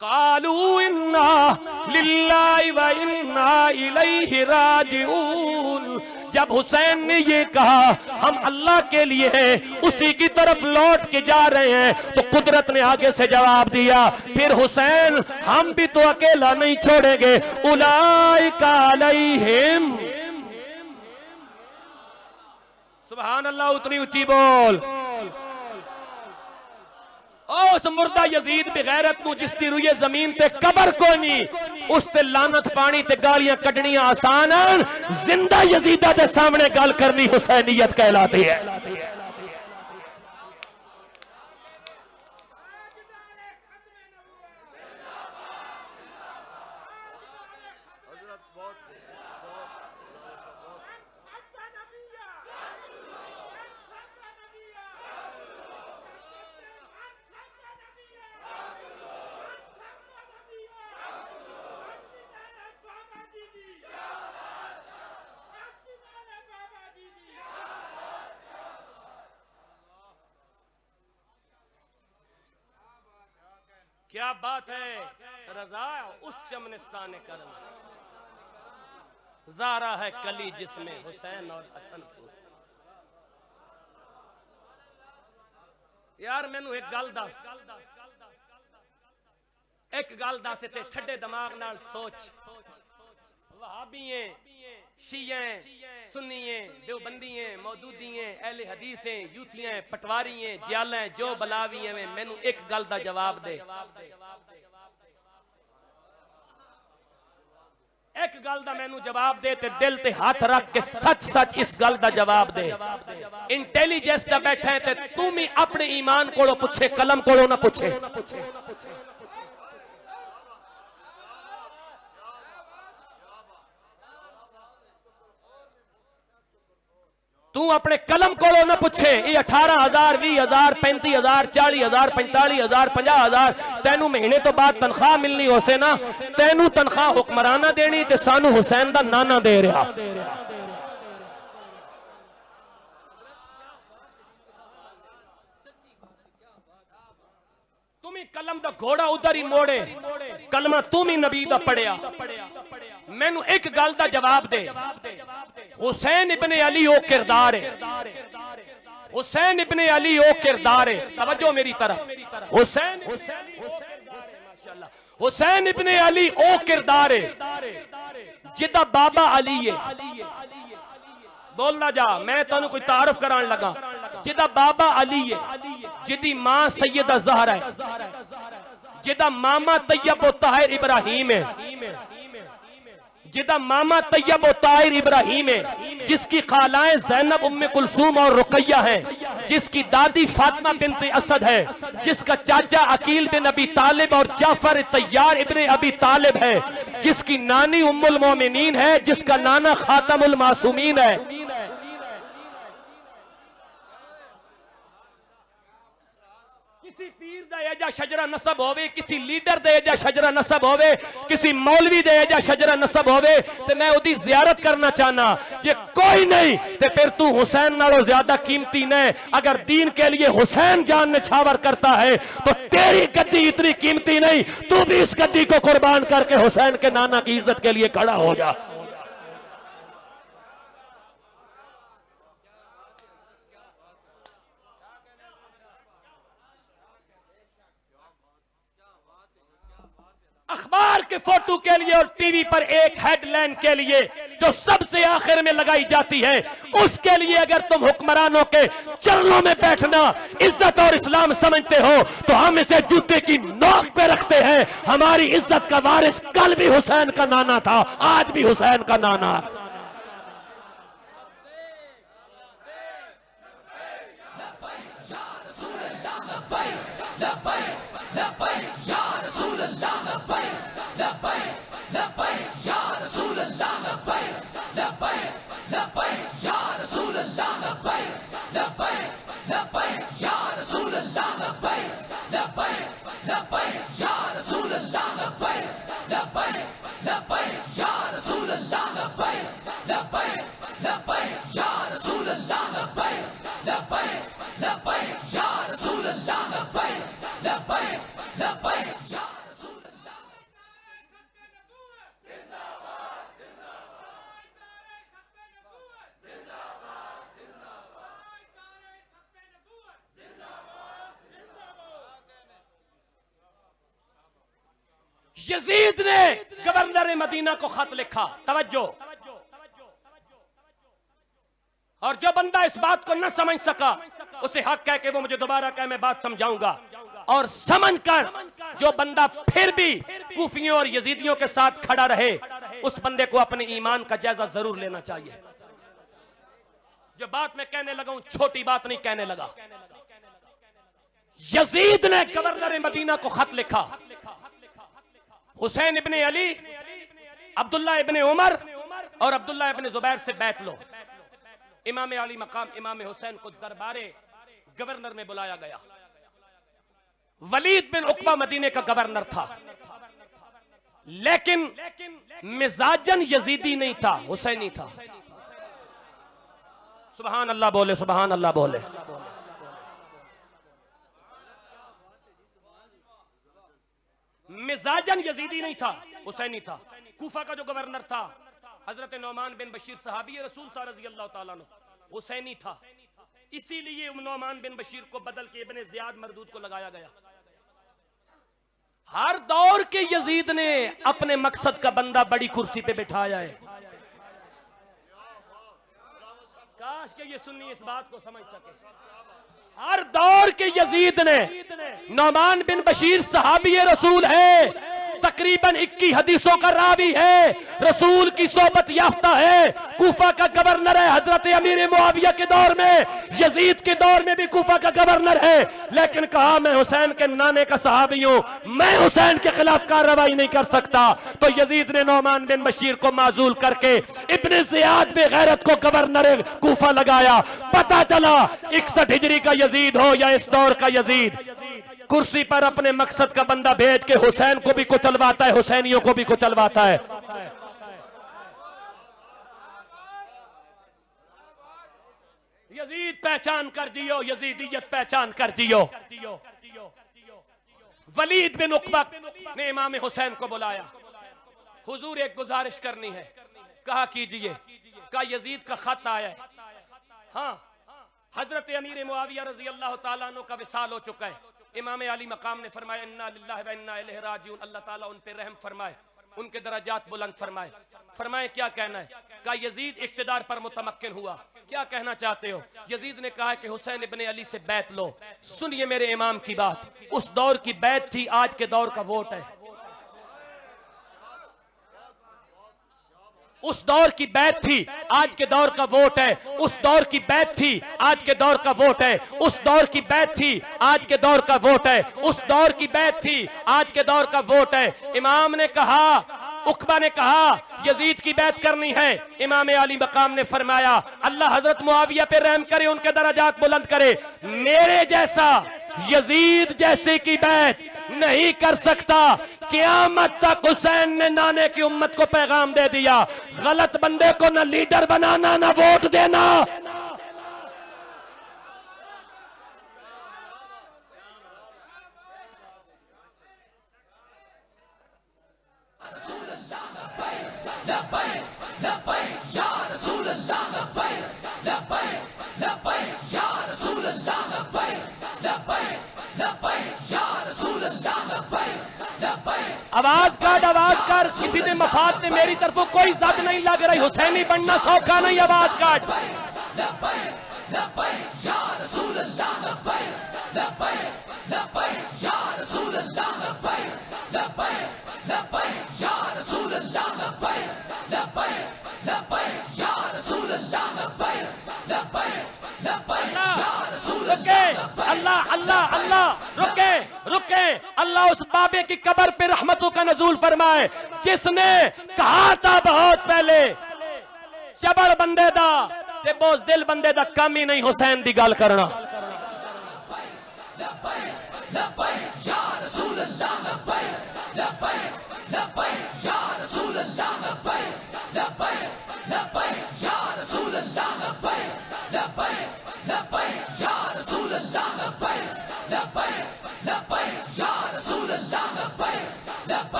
कालू इन्ना लिल्लाहि व इन्ना इलैहि राजिऊन। जब हुसैन ने ये कहा हम अल्लाह के लिए हैं, उसी की तरफ लौट के जा रहे हैं, तो कुदरत ने आगे से जवाब दिया, फिर हुसैन हम भी तो अकेला नहीं छोड़ेंगे, उलाइका अलैहिम। सुभान अल्लाह, उतनी ऊंची बोल। उस मुर्दा यजीद बेगैरत नूं जिस दी रुए जमीन ते कबर को नहीं, उस ते लानत पानी ते गालियां कढ़नियां आसान हैं, जिंदा यजीदा दे सामने गल करनी हुसैनियत कहलाती है। क्या बात है, रजा उस चमनिस्तान करम, ज़ारा है कली जिसमें हुसैन और हसन को। यार मैनू एक गल दस, एक गल दस ते ठंडे दिमाग नाल सोच। वहाबिये, शिये, सुन्निये, देवबंदिये, मौदूदिये, अहले हदीसे, यूथिये, पटवारिये, जियाले, जो बलाविये में मैनू एक गल दा जवाब दे। एक गल दा मैनू जवाब दे ते दिल ते हाथ रख के सच सच इस गल दा जवाब दे। इंटेलिजेंस दा बैठा है ते तू भी अपने ईमान कोलों पुछे, कलम कोलों ना पुछे। तू तू अपने कलम को ना पूछे ये 18,000 20,000 35,000 40,000 45,000 50,000 तेनू महीने तो बाद तनख्वाह मिलनी हो से ना तेनू तनख्वाह हुक्मराना देनी ते सानू हुसैन दा नाना दे रहा। तुमी कलम दा घोड़ा उधर ही मोड़े कलमा तुम ही नबी दा पढ़िया। मैनू एक गल दा जवाब दे हुसैन इब्ने अली ओ किरदार है। हुसैन इब्ने अली ओ किरदार है। तवज्जो मेरी तरफ। हुसैन इब्ने अली ओ किरदार है जिदा बाबा अली है। बोलना जा मैं तेन कोई तारुफ करान लगा। जिदा बाबा अली है जिदी मां सैयदा ज़हरा है जिदा मामा तैयब व ताहिर इब्राहिम है जिदा मामा तैयब व ताहिर इब्राहिम है जिसकी खालाएं ज़ैनब उम्मे कुलसूम और रुकैया है जिसकी दादी फातिमा बिन्त असद है जिसका चाचा अकील बिन अबी तालिब और जाफर तैयार इब्ने अबी तालिब है जिसकी नानी उम्मुल मोमिनीन है जिसका नाना खातमुल मासूमीन है। किसी पीर दा एजा शजरा नसब होवे किसी लीडर दे एजा शजरा नसब होवे किसी मौलवी दे एजा शजरा नसब होवे ते मैं उदी ज़ियारत करना चाहना। ये कोई नहीं ते फिर तू हुसैन नालों ज्यादा कीमती नहीं। अगर दीन के लिए हुसैन जान निछावर करता है तो तेरी गद्दी इतनी कीमती नहीं। तू भी इस गद्दी को कुर्बान करके हुसैन के नाना की इज्जत के लिए खड़ा हो जा। अखबार के फोटो के लिए और टीवी पर एक हेडलाइन के लिए जो सबसे आखिर में लगाई जाती है उसके लिए अगर तुम हुक्मरानों के चरणों में बैठना इज्जत और इस्लाम समझते हो तो हम इसे जूते की नोक पे रखते हैं। हमारी इज्जत का वारिस कल भी हुसैन का नाना था आज भी हुसैन का नाना है। यजीद ने गवर्नर मदीना को खत लिखा। तवज्जो। और जो बंदा इस बात को न समझ सका उसे हक कह के वो मुझे दोबारा कहे मैं बात समझाऊंगा। और समझकर जो बंदा फिर भी कूफियों और यजीदियों के साथ खड़ा रहे उस बंदे को अपने ईमान का जायजा जरूर लेना चाहिए। जो बात मैं कहने लगा हूं छोटी बात नहीं कहने लगा। यजीद ने गवर्नर मदीना को खत लिखा। हुसैन इब्ने अली अब्दुल्ला इब्ने उमर और अब्दुल्ला इब्ने जुबैर से बैठ लो। इमाम अली मकाम इमाम हुसैन को दरबारे गवर्नर में बुलाया गया। वलीद बिन उकबा मदीने का गवर्नर था लेकिन मिजाजन यजीदी नहीं था हुसैनी था। सुभान अल्लाह बोले सुभान अल्लाह बोले। मिजाजन यजीदी नहीं था हुसैनी था। कूफा का जो गवर्नर था हजरत नौमान बिन बशीर सहाबी रसूल था रज़ी अल्लाह ताला अन्हु हुसैनी था। इसीलिए नौमान बिन बशीर को बदल के इब्ने ज़ियाद मरदूद को लगाया गया। हर दौर के यजीद ने अपने मकसद का बंदा बड़ी कुर्सी पे बिठाया है। काश के ये सुन्नी इस बात को समझ सके। हर दौर के यजीद ने नौमान बिन बशीर सहाबी रसूल है तकरीबन 21 हदीसों का रावी है, रसूल की सोबत याफ्ता है, कूफा का गवर्नर है, हजरत अमीर मुआविया के दौर में, यजीद के दौर में भी कूफा का गवर्नर है, लेकिन कहा मैं हुसैन के नाने का सहाबी हूं, मैं हुसैन के खिलाफ कार्रवाई नहीं कर सकता। तो यजीद ने नौमान बिन बशीर को माजूल करके इब्ने ज़ियाद बे गैरत को गवर्नर कूफा लगाया। पता चला 61 हिजरी का यजीद हो या इस दौर का यजीद, कुर्सी पर अपने मकसद का बंदा भेज के हुसैन को भी कुचलवाता है, हुसैनियों को भी कुचलवाता है। यजीद पहचान कर जियो, यजीदियत पहचान कर जियो। वलीद बिन उकबा ने इमाम हुसैन को बुलाया, हुजूर एक गुजारिश करनी है। कहा कीजिए। कहा यजीद का खत आया है। हाँ, हजरत अमीर मुआविया रजी अल्लाह ताला अन्हु का विसाल हो चुका है। इमाम अली मकाम ने फरमाया इन्ना लिल्लाहि व इन्ना इलैहि राजिऊन, अल्लाह ताला उन पे रहम फरमाए, उनके दराजात बुलंद फरमाए। फरमाए क्या कहना है? कहा यजीद इक्तिदार पर मुतमक्किन हुआ, क्या कहना चाहते हो? यजीद ने कहा कि हुसैन इब्ने अली से बैत लो। सुनिए मेरे इमाम की बात, उस दौर की बैत थी, आज के दौर का वोट है। उस दौर की बैत थी, आज के दौर का वोट है। उस दौर की बैत थी, आज के दौर का वोट है। उस दौर की बैत थी, आज के दौर का वोट है। उस दौर की बैत थी, आज के दौर का वोट है। इमाम ने कहा, उकबा ने कहा यजीद की बैत करनी है। इमाम अली मकाम ने फरमाया अल्लाह हजरत मुआविया पे रहम करे, उनके दराजात बुलंद करे। मेरे जैसा यजीद जैसे की बैत नहीं कर सकता। क़यामत तक हुसैन ने नाने की उम्मत को पैगाम दे दिया, गलत बंदे को न लीडर बनाना न वोट देना। आवाज काट, किसी ने मफाद ने मेरी तरफ कोई जद नहीं लग रही, हुसैनी बनना सौखा नहीं। आवाज काट। अल्लाह अल्लाह अल्लाह, रुके रुके। अल्लाह उस बाबे की कब्र पे रहमतों का नजूल फरमाए जिसने कहा था बहुत पहले, चबड़ बंदे दा ते बोझदिल बंदे दा काम ही नहीं हुसैन दी गल करना।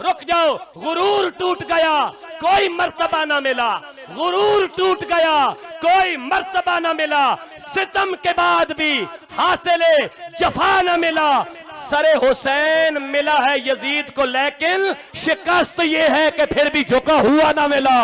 रुक जाओ, गुरूर टूट गया, कोई मर्तबा ना मिला। गुरूर टूट गया, कोई मर्तबा ना मिला। सितम के बाद भी हासिले जफा न मिला। सरे हुसैन मिला है यजीद को, लेकिन शिकस्त ये है कि फिर भी झुका हुआ ना मिला।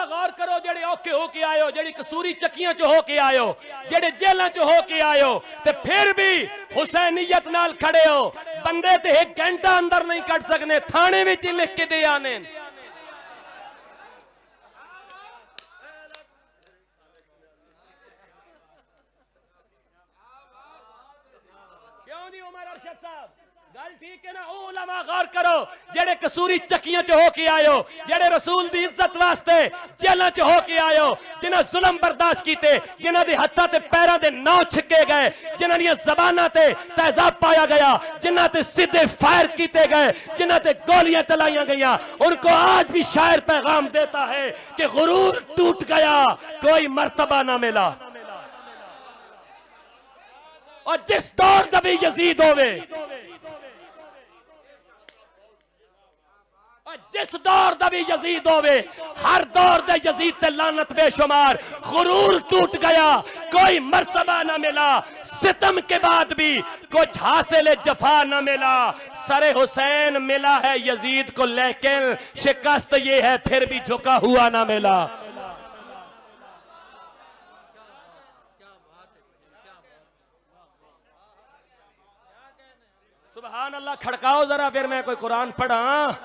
गौर करो, जेड़े औखे होके आयो, जेड़ी कसूरी चक्कियां च होके आयो, जेड़े जेलों च होके आयो, ते फिर भी हुसैनियत नाल खड़े हो। बंदे ते एक घंटा अंदर नहीं कट सकने, थाने में लिख के दे आने। क्यों जी उमर अरशद साहब, गल ठीक है ना? उलमा गौर करो, जेड़े कसूरी चक्कियां च होके आयो, जेड़े रसूल दी इज्जत वास्ते जेलों च होके आयो, जिन्हां जुल्म बर्दाश्त कीते, जिन्हां दे हत्थां ते पैरां दे नां छिके गए, जिन्हां दी ज़बानां ते तेजाब पाया गया, जिन्हां ते सीधे फायर कीते गए, जिन्हां ते गोलियां चलाईयां गईयां, उनको आज भी शायर पैगाम देता है कि गुरूर टूट गया, कोई मर्तबा ना मिला। और जिस दौर दा भी यजीद होवे, और जिस दौर दा भी यजीद होवे, हर दौर दे यजीद ते लानत बेशुमार। गुरूर टूट गया, कोई मर्तबा न मिला, सितम के बाद भी कुछ हासिल जफा न मिला। सरे हुसैन मिला है यजीद को, लेकिन शिकस्त ये है फिर भी झुका हुआ न मिला। सुभान अल्लाह। खड़काओ जरा, फिर मैं कोई कुरान पढ़ा।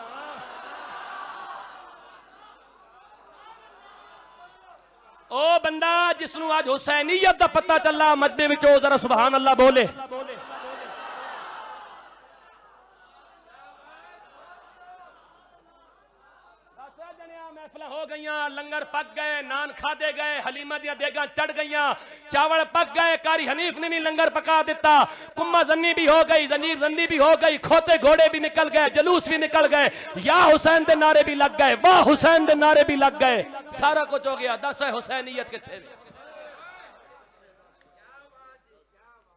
ओ बंदा जिसनू आज हुसैनियत दा पता चला मजमे विच, ओ जरा सुभान अल्लाह बोले। महफिल हो गई, लंगर पक गए, नान खादे गए, हलीमा दियां देगा चढ़ गई, चावल पक गए, कारी हनीफ ने भी लंगर पका दिता, कुम्मा जन्नी भी हो गई, जंजीर जन्नी भी हो गई, खोते घोड़े भी निकल गए, जलूस भी निकल गए, या हुसैन दे नारे भी लग गए, वाह हुसैन दे नारे भी लग गए, सारा कुछ हो गया। दस है हुसैनियत किथे,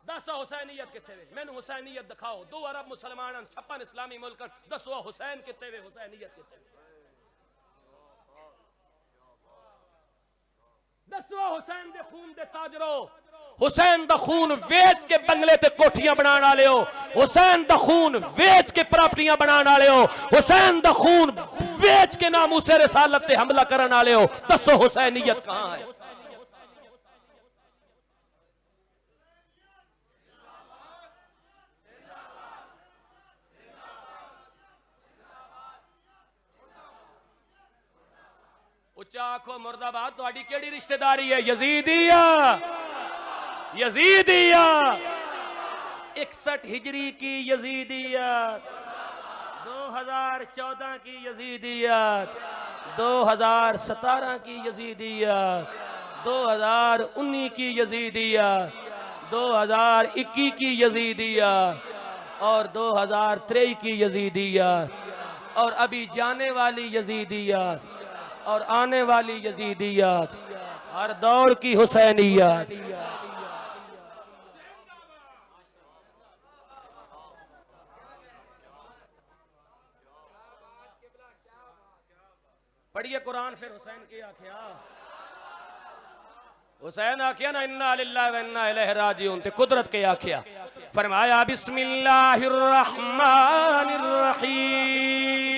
दस हुसैनियत किथे, मैनू हुसैनियत दिखाओ। 2 अरब मुसलमान, 56 इस्लामी मुल्क, दसो हुसैन किथे वे, हुसैनियत किथे। दसो हुसैन दे खून दे ताजरो, हुसैन दा खून वेच के बंगले ते कोठियां बनाने वाले हो, हुसैन दा खून वेच के प्रॉपर्टियां बनाने वाले हो, हुसैन दा खून वेच के नामूसे रिसालत पे हमला करने वाले हो। दसो हुसैनियत कहां है? उच्चा आखो मुर्दाबाद। तुम्हारी केड़ी रिश्तेदारी है? यजीदिया, यजीदिया। 61 हिजरी की यजीदियत, 2014 की यजीदियत, 2017 की यजीदियत, 2019 की यजीदियत, 2021 की यजीदियत और 2023 की यजीदियत और अभी जाने वाली यजीदियत और आने वाली यजीदियत, हर दौर की हुसैनियत। पढ़िए कुरान, फिर हुसैन की आख्या, हुसैन आख्या ना इन्ना लिल्लाहि व इन्ना इलैहि राजिऊन, ते कुदरत के आख्या। फरमाया बिस्मिल्लाहिर रहमानिर रहीम,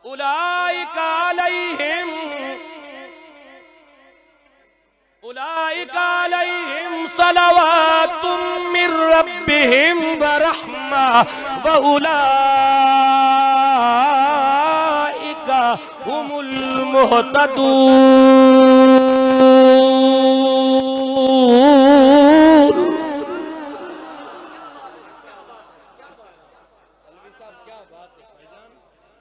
उलाइका अलैहिम सलवातुम मिर रब्बिहिम व रहमा व उलाइका हुमुल मुहतदून।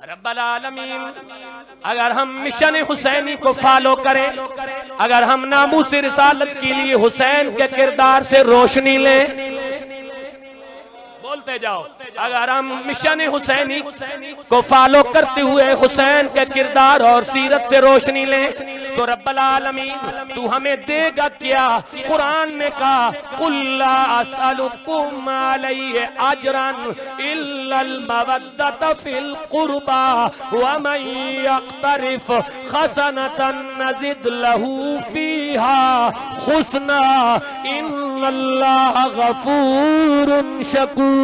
रब्बल आलमीन, अगर हम मिशन हुसैनी को फॉलो करें, अगर हम नामूस रिसालत के लिए हुसैन के किरदार से रोशनी लें, बोलते जाओ, अगर हम मिशन हुसैनी को फॉलो करते हुए हुसैन के किरदार और सीरत से रोशनी लें, तो रब्बल आलमीन तू हमें देगा क्या? कुरान ने कहा कुल्ला असलुकुम अलैहि अजरन इल्लल मवद्दत फिल कुर्बा व मन यक्तरिफ हसनतन नजिद लहू फीहा हुस्ना इन्नल्लाह गफूरुन शकूर।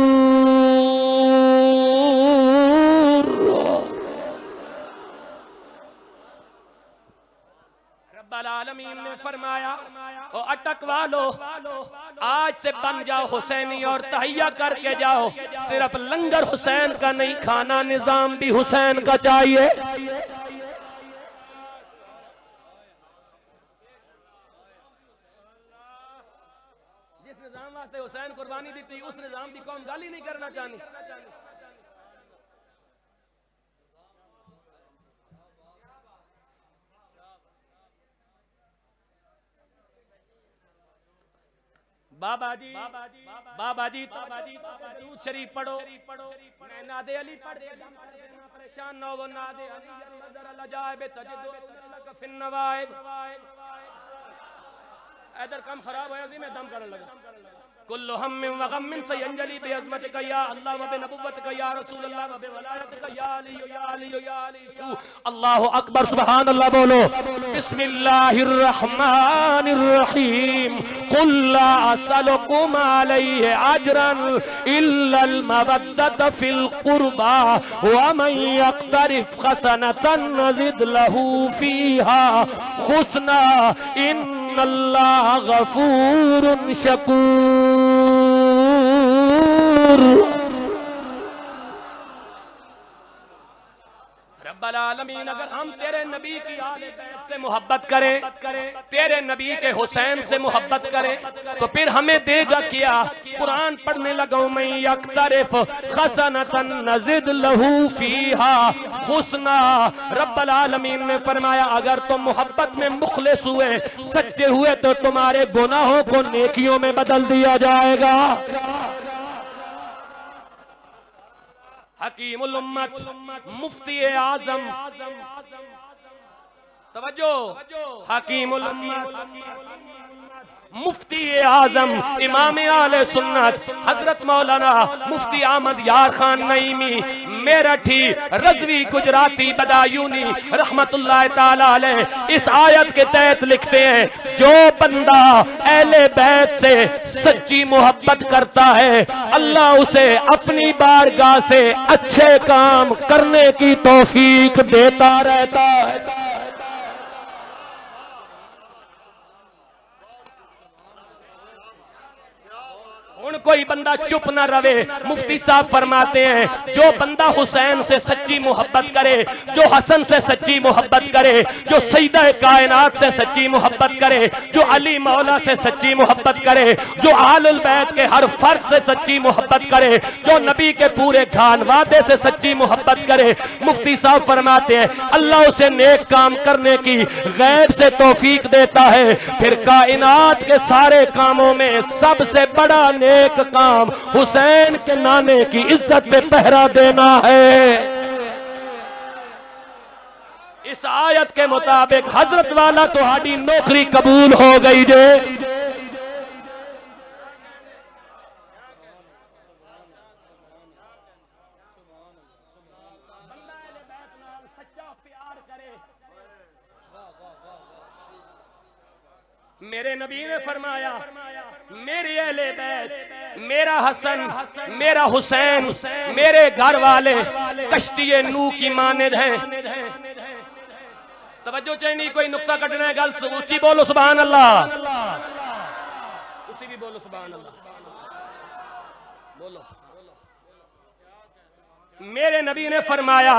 रब्बल आलमीन ने फरमाया ओ अटकवा लो, आज से बन जाओ हुसैनी और तहैया करके जाओ। सिर्फ लंगर हुसैन का नहीं, खाना निजाम भी हुसैन का चाहिए। जिस निजाम वास्ते हुसैन कुर्बानी दी थी, उस निजाम की कौम गाली नहीं करना चाहती। बाबा जी, बाबा जी, दूध शरीफ पढ़ो, मैं नादे अली पढ़ शान व नादे अली नजर लजाइब तजिदु लक फिन नवाइब। इधर काम खराब है जी, मैं दम करने लगा। कुल्लु हम्मिन व गम्मिन सयंजली बिअज़मतिका या अल्लाह व बिनबुव्वतिका या रसूल अल्लाह व बिवलायतिका या अली या अली या अली। अल्लाहु अकबर, सुभान अल्लाह बोलो। बिस्मिल्लाहिर रहमानिर रहीम। कुल ला असलुकुम अलैहि अजरन इल्लल मवद्दत फिल कुर्बा व मन यक्तरिफ हसनतन नज़िद लहू फीहा हुस्ना इन्नल्लाह गफूरुन शकूर। रब्बल आलमीन, अगर हम तेरे नबी की आले बैत से मोहब्बत करें, तेरे नबी के हुसैन से मोहब्बत करें, तो फिर हमें देगा क्या? कुरान पढ़ने लगा, मैं यक्तरिफ हसनतन नज़िद लहू फीहा हुस्ना। रब्बल आलमीन ने फरमाया, अगर तुम मोहब्बत में मुखलिस हुए, सच्चे हुए, तो तुम्हारे गुनाहों को नेकियों में बदल दिया जाएगा। हकीमुल उम्मत, मुफ्ती आजम, तवज्जो, हकीमुल उम्मत, मुफ्ती आजम, इमाम आले सुन्नत हजरत मौलाना मुफ्ती अहमद यार खान नईमी मेरठी रजवी गुजराती बदायूनी रहमतुल्लाह ताला अलैह इस आयत के तहत लिखते हैं, जो बंदा अहले बैत से सच्ची मोहब्बत करता है, अल्लाह उसे अपनी बारगाह से अच्छे काम करने की तौफीक देता रहता है। कोई बंदा चुप न रवे। मुफ्ती साहब फरमाते हैं, जो बंदा हुसैन से सच्ची मोहब्बत करे, जो हसन से सच्ची मोहब्बत करे, जो सैयदा कायनात से सच्ची मोहब्बत करे, जो अली मौला से सच्ची मोहब्बत करे, जो आलुल बैत के हर फर्द से सच्ची मोहब्बत करे, जो नबी के पूरे खानवादे से सच्ची मोहब्बत करे, मुफ्ती साहब फरमाते हैं अल्लाह उसे नेक काम करने की गैब से तौफीक देता है। फिर कायनात के सारे कामों में सबसे बड़ा नेक काम हुसैन के नाने की इज्जत पे पहरा देना है। इस आयत के मुताबिक हजरत वाला तो हाडी नौकरी कबूल हो गई जे। मेरे नबी ने फरमाया, मेरे अहले बैत, मेरा हसन, मेरा हुसैन, मेरे घर वाले कश्ती नूह की मानिद हैं। तवज्जो चाहिए, कोई नुक्ता कटना है, गल ऊंची बोलो सुभान अल्लाह, उसी भी बोलो सुभान अल्लाह, बोलो। मेरे नबी ने फरमाया,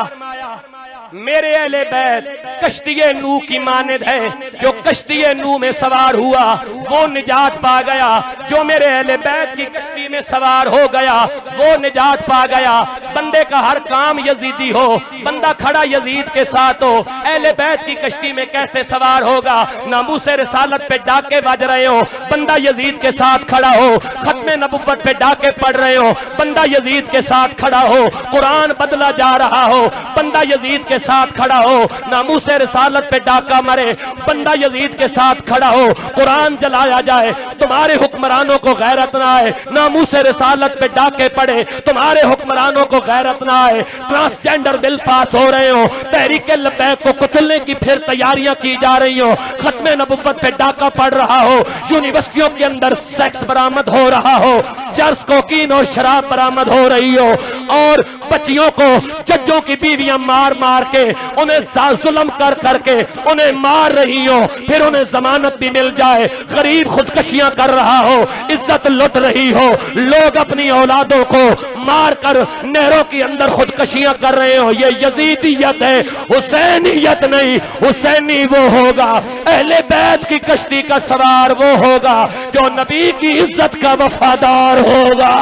मेरे अहले बैत कश्ती नूह की मानिद है। जो कश्ती नूह में सवार हुआ वो निजात पा गया, जो मेरे अहले बैत की कश्ती में सवार हो गया वो निजात पा गया। बंदे का हर काम यजीदी हो, बंदा खड़ा यजीद के साथ हो, अहले बैत की कश्ती में कैसे सवार होगा? नामूस रिसालत पे डाके बज रहे हो, बंदा यजीद के साथ खड़ा हो, खत्मे नबुव्वत पे डाके पढ़ रहे हो, बंदा यजीद के साथ खड़ा हो, कुरान बदला जा रहा हो, बंदा यजीद के साथ खड़ा हो, नामूस रिसालत पे डाका मरे, बंदा यजीद के साथ खड़ा हो, कुरान जलाया जाए, तुम्हारे हुक्मरानों को गैरत ना आए, नामूस रिसालत पे डाके पड़े, तुम्हारे हुक्मरानों को गैरत ना आए, ट्रांसजेंडर बिल पास हो रहे हो, तहरीक लब्बैक को कुचलने की फिर तैयारियां की जा रही हो, खत्मे नबुव्वत पे डाका पड़ रहा हो, यूनिवर्सिटियों के अंदर सेक्स बरामद हो रहा हो, चर्स कोकीन और शराब बरामद हो रही हो, और बच्चियों को जज्जों की बीवियां मार मार के उन्हें जुल्म कर करके उन्हें मार रही हो, फिर उन्हें जमानत भी मिल जाए, गरीब खुदकशियां कर रहा हो, इज्जत लुट रही हो, लोग अपनी औलादों को मार कर नहरों के अंदर खुदकशियां कर रहे हो। ये यजीदियत है, हुसैनियत नहीं। हुसैनी वो होगा, अहले बैत की कश्ती का सवार वो होगा जो नबी की इज्जत का वफादार होगा।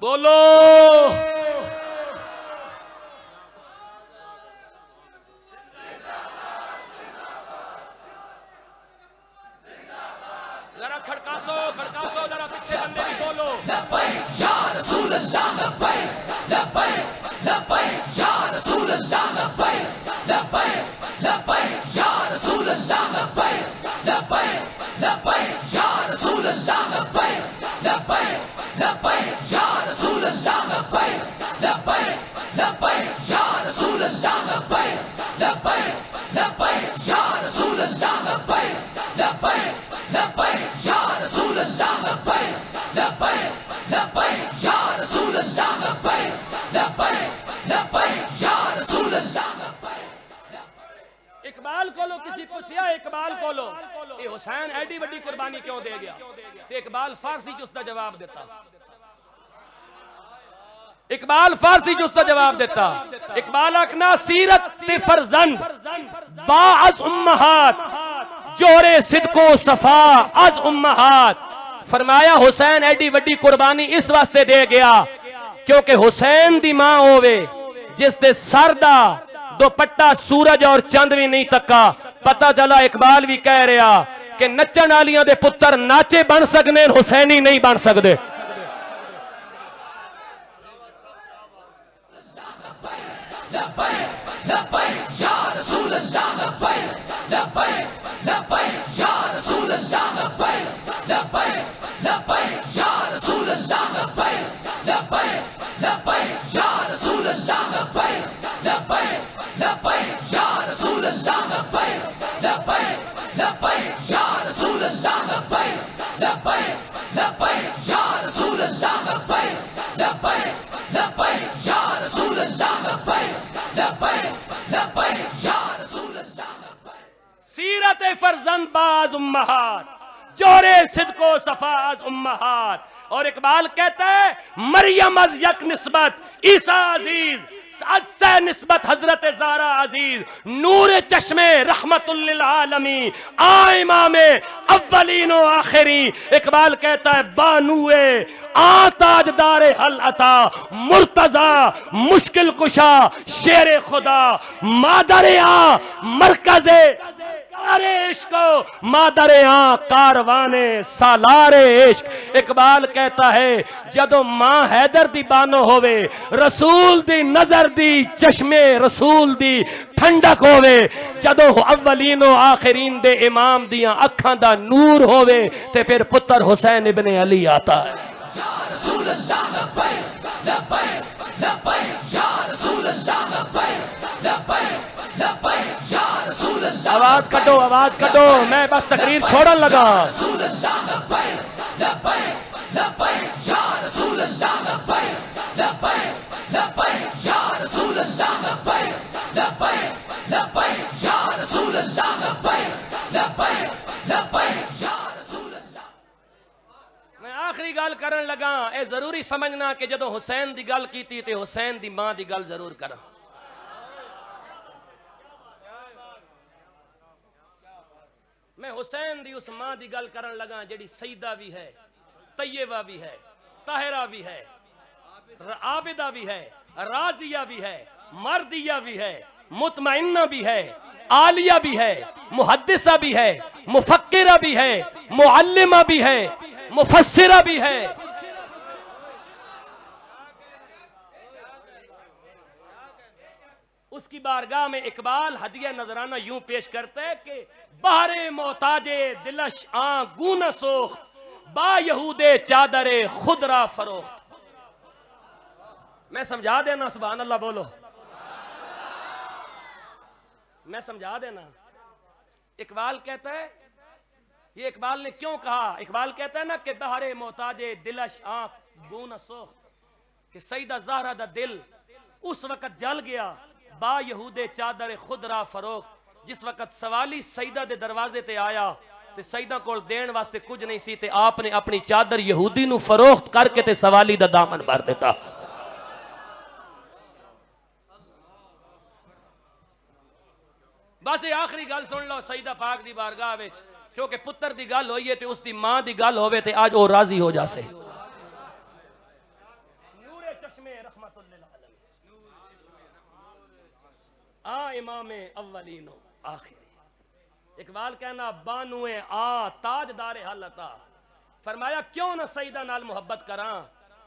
बोलो जरा खड़कासो, खड़कासो जरा, पीछे बंदे भी बोलो। अल्लाह लब्बैक लब्बैक लब्बैक या रसूल अल्लाह लब्बैक लब्बैक लब्बैक या रसूल अल्लाह लब्बैक लब्बैक लब्बैक या रसूल अल्लाह लब्बैक लब्बैक लब्बैक या रसूल अल्लाह लब्बैक लब्बैक लब्बैक या रसूल अल्लाह लब्बैक लब्बैक लब्बैक या रसूल अल्लाह लब्बैक लब्बैक लब्बैक या रसूल अल्लाह लब्बैक लब्बैक लब्बैक या रसूल अल्लाह लब्बैक लब्बैक लब्बैक या रसूल अल्लाह लब्बैक। इकबाल को लो किसी पूछया इकबाल को लो ये हुसैन एडी बड़ी कुर्बानी क्यों दे गया ते इकबाल फारसी च उसका जवाब देता। इकबाल फारसी च उसका जवाब देता। इकबाल आखना सीरत ते फरजंद बाअज उम्महात जोरे सिदको सफा अज उम्महात। फरमाया हुसैन एडी बड़ी कुर्बानी इस वास्ते दे गया क्योंकि हुसैन दी मां होवे जिस दे सर दा दुपट्टा सूरज और चंद भी नहीं तका। पता चला इकबाल भी कह रहा कि नचन वालियां दे पुत्र नाचे बन सकने हुसैनी नहीं बन सकते। लब्बैक लब्बैक या रसूल अल्लाह लब्बैक लब्बैक लब्बैक या रसूल अल्लाह लब्बैक लब्बैक लब्बैक या रसूल अल्लाह लब्बैक लब्बैक लब्बैक या रसूल अल्लाह लब्बैक लब्बैक लब्बैक या रसूल अल्लाह लब्बैक लब्बैक लब्बैक या रसूल अल्लाह लब्बैक लब्बैक लब्बैक या रसूल अल्लाह लब्बैक लब्बैक लब्बैक या रसूल अल्लाह लब्बैक लब्बैक लब्बैक या रसूल अल्लाह लब्बैक। सीरत फरजंद बाज उम्महात जोरे सिदको सफाज उम्महात। और इकबाल कहता है मरियम अज यक निस्बत ईसा अजीज से निस्बत हजरत ज़ारा अजीज नूर चश्मे रहमतुल लिल आलमी आ इमाम अव्वलीन व आखिरी। इकबाल कहता है बानुए आ ताजदार हल अता मुर्तजा मुश्किल कुशा शेर खुदा मादर आ मरकज़े अरे इश्क मादरे आ कारवाने सालारे इश्क। इकबाल कहता है जदों मां हैदर दी बानो होवे रसूल दी नजर दी चश्मे रसूल दी ठंडक होवे जदों अव्वलीन व आखिरीन दे इमाम दियां अखां दा नूर होवे ते फिर पुत्र हुसैन इब्ने अली आता है। या रसूल अल्लाह लब्बैक लब्बैक लब्बैक या रसूल अल्लाह लब्बैक लब्बैक लब्बैक या रसूल अल्लाह। आवाज कटो मैं बस तकरीर छोड़न लगा। रसूल अल्लाह लब्बैक लब्बैक लब्बैक या रसूल अल्लाह लब्बैक लब्बैक लब्बैक या रसूल अल्लाह लब्बैक लब्बैक लब्बैक या रसूल अल्लाह लब्बैक लब्बैक लब्बैक या रसूल अल्लाह। मैं आखिरी गल करन लगा ए जरूरी समझना कि जदों हुसैन दी गल कीती ते हुसैन दी मां दी गल जरूर करा। मैं हुसैन दी उस मां दी गल करन लगा जेड़ी सईदा भी है तैयबा भी है ताहिरा भी है आबिदा भी है राजिया भी है मर्दिया भी है मुतमइन्ना भी है आलिया भी है मुहद्दिसा भी है मुफक्किरा भी है मुअल्लिमा भी है मुफस्सिरा भी है। उसकी बारगाह में इकबाल हदिया नजराना यूं पेश करता है कि बहरे मोहताजे दिलश आ गूना सोख्त बा यहूदे चादरे खुदरा फरोख्त। मैं समझा देना सुभान अल्लाह बोलो मैं समझा देना। इकबाल कहता है ये इकबाल ने क्यों कहा। इकबाल कहता है ना कि बहरे मोहताजे दिलश आ गूना सोख्त कि सईदा ज़हरा दा दिल उस वक्त जल गया बा यहूदे चादर खुदरा फरोख्त जिस वक्त सवाली सईदा दे दरवाजे ते आया ते सईदा कोल देन वास्ते कुछ नहीं सी ते आपने अपनी चादर यहूदी नू फरोख्त करके ते सवाली दा दामन भर देता। बस ये आखिरी गल सुन लो सईदा पाक दी बारगाह विच क्योंकि पुत्र दी गल होई है ते उसदी मां दी गल होवे ते आज ओ राजी हो जासे। नूरे चश्मे रहमतुल लिल आलमीन आ इमाम अव्वलीन आखिरी। इकबाल कहना बानुए आ ताजदार हालता। फरमाया क्यों ना सईदा नाल मोहब्बत करा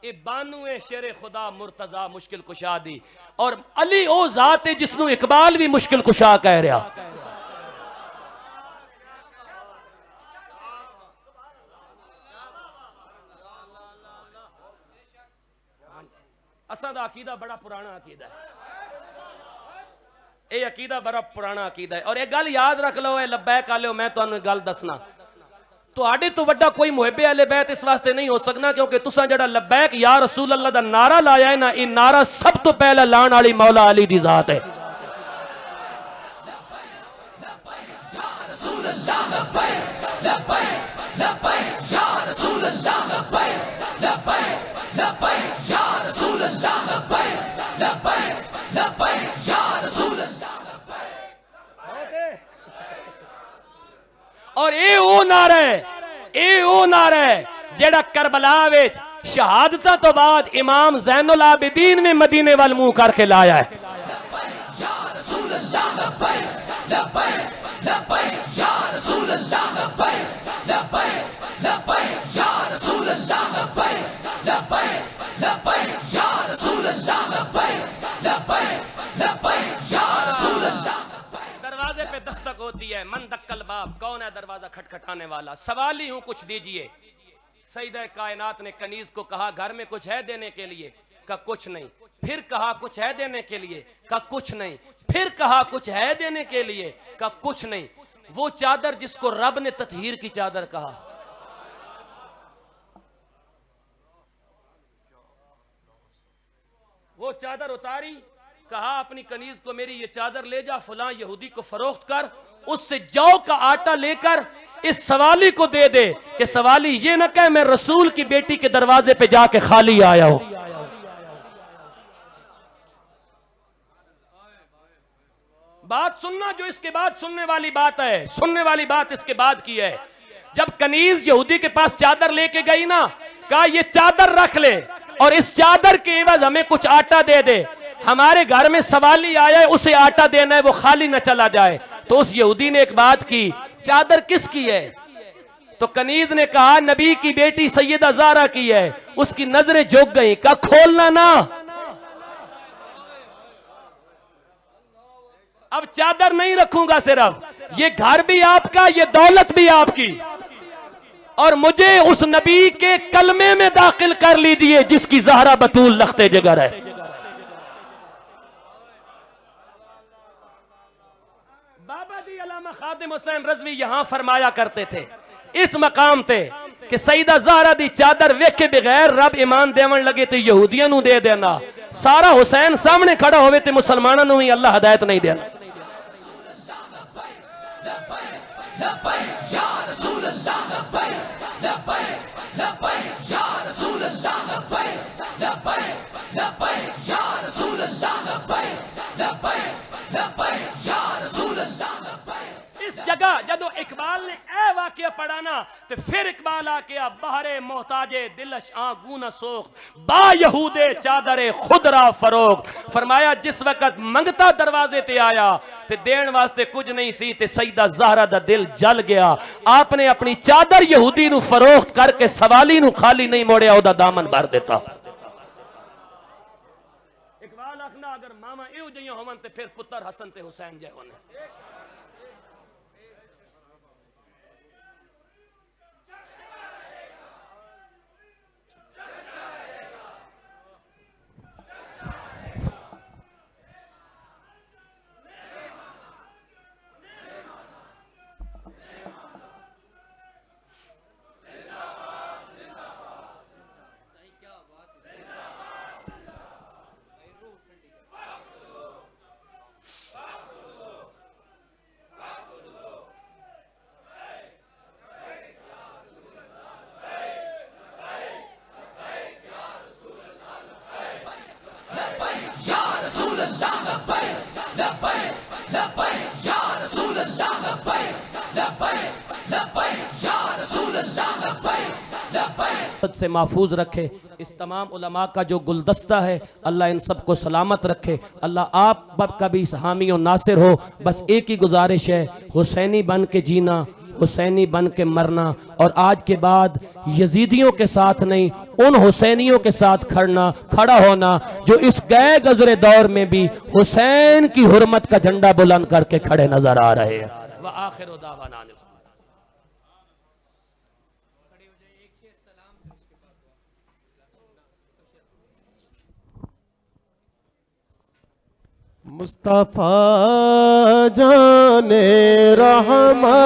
ए बानू है शेरे खुदा मुर्तजा मुश्किल कुशा दी, और अली ओ जात है जिसनू इकबाल भी मुश्किल कुशा कह रहा। असा दा अकीदा बड़ा पुराना अकीदा है, ये अकीदा बड़ा पुराना अकीदा है। और एक गल याद रख लो, लब्बैक आले मैं तुहानू गल दसना, तुहाडे तो वड्डा कोई मुहब्बे अहले बैत इस वास्ते नहीं हो सकना क्योंकि तुसा जड़ा लब्बैक या रसूल अल्लाह दा नारा लाया है ना, ये नारा सब तो पहला लाने वाली मौला अली दी जात है। और ये वो नारा है, ये वो नारा है जेड़ा करबला विच शहादत तो बाद इमाम ज़ैनुल आबिदीन ने मदीने वाल मुंह करके लाया है। दरवाजे पे दस्तक होती है, मन दक्कल बाब, कौन है दरवाजा खटखटाने वाला, सवाल ही हूं कुछ दीजिए। सईदा कायनात ने कनीज को कहा घर में कुछ है देने के लिए, का कुछ नहीं। फिर कहा कुछ है देने के लिए, का कुछ नहीं। फिर कहा कुछ है देने के लिए, का कुछ नहीं। वो चादर जिसको रब ने ततहीर की चादर कहा, वो चादर उतारी, कहा अपनी कनीज को मेरी ये चादर ले जा, फलां यहूदी को फरोख्त कर, उससे जौ का आटा लेकर इस सवाली को दे दे कि सवाली ये न कहे मैं रसूल की बेटी के दरवाजे पे जाके खाली आया हूं। बात सुनना जो इसके बाद सुनने वाली बात है, सुनने वाली बात इसके बाद की है। जब कनीज यहूदी के पास चादर लेके गई ना, कहा ये चादर रख ले और इस चादर के एवज हमें कुछ आटा दे दे, हमारे घर में सवाली आया है उसे आटा देना है, वो खाली न चला जाए। तो उस यहूदी ने एक बात की, चादर किसकी है? तो कनीज ने कहा नबी की बेटी सैयदा ज़ारा की है। उसकी नजरें झुक गई, कहा खोलना ना, अब चादर नहीं रखूंगा, सिर्फ ये घर भी आपका, ये दौलत भी आपकी, और मुझे उस नबी के कलमे में दाखिल कर लीजिए जिसकी ज़हरा बतूल लख्ते जिगर है। बाबा जी अल्लामा खादिम हुसैन रज़वी यहां फरमाया करते थे इस मकाम पे कि सईदा ज़हरा दी चादर वेखे बगैर रब ईमान देवन लगे तो यहूदियों नूं दे देना, सारा हुसैन सामने खड़ा होवे ते मुसलमानों नूं ही अल्लाह हिदायत नहीं देना। इस जगह जदों इकबाल ने ए वाकया पढ़ाना तो फिर इकबाल आके बहरे मोहताजे दिलश आगूना सोख बा यहूदे चादरे खुदरा फरोख। फरमाया जिस वक्त मंगता दरवाजे ते आया ते देन वास्ते कुछ नहीं सी ते सईदा ज़हरा दा दिल जल गया। आपने अपनी चादर यहूदी नू फरोख्त करके सवाली नू खाली नहीं मोड़िया, ओदा दामन भर देता। इकबाल आखना अगर मामा इहो जिहियां होवन ते फिर पुत्र हसन ते हुसैन जय होने। से महफूज रखे। इस तमाम उलमा का जो गुलदस्ता है अल्लाह इन सबको सलामत रखे। अल्लाह आप का भी हामी और नासिर हो। बस एक ही गुजारिश है, हुसैनी बन के जीना, हुसैनी बन के मरना और आज के बाद यजीदियों के साथ नहीं, उन हुसैनियों के साथ खड़ा होना जो इस गए गजरे दौर में भी हुसैन की हुर्मत का झंडा बुलंद करके खड़े नजर आ रहे हैं। व आखिर दावाना मुस्तफा जाने रहमा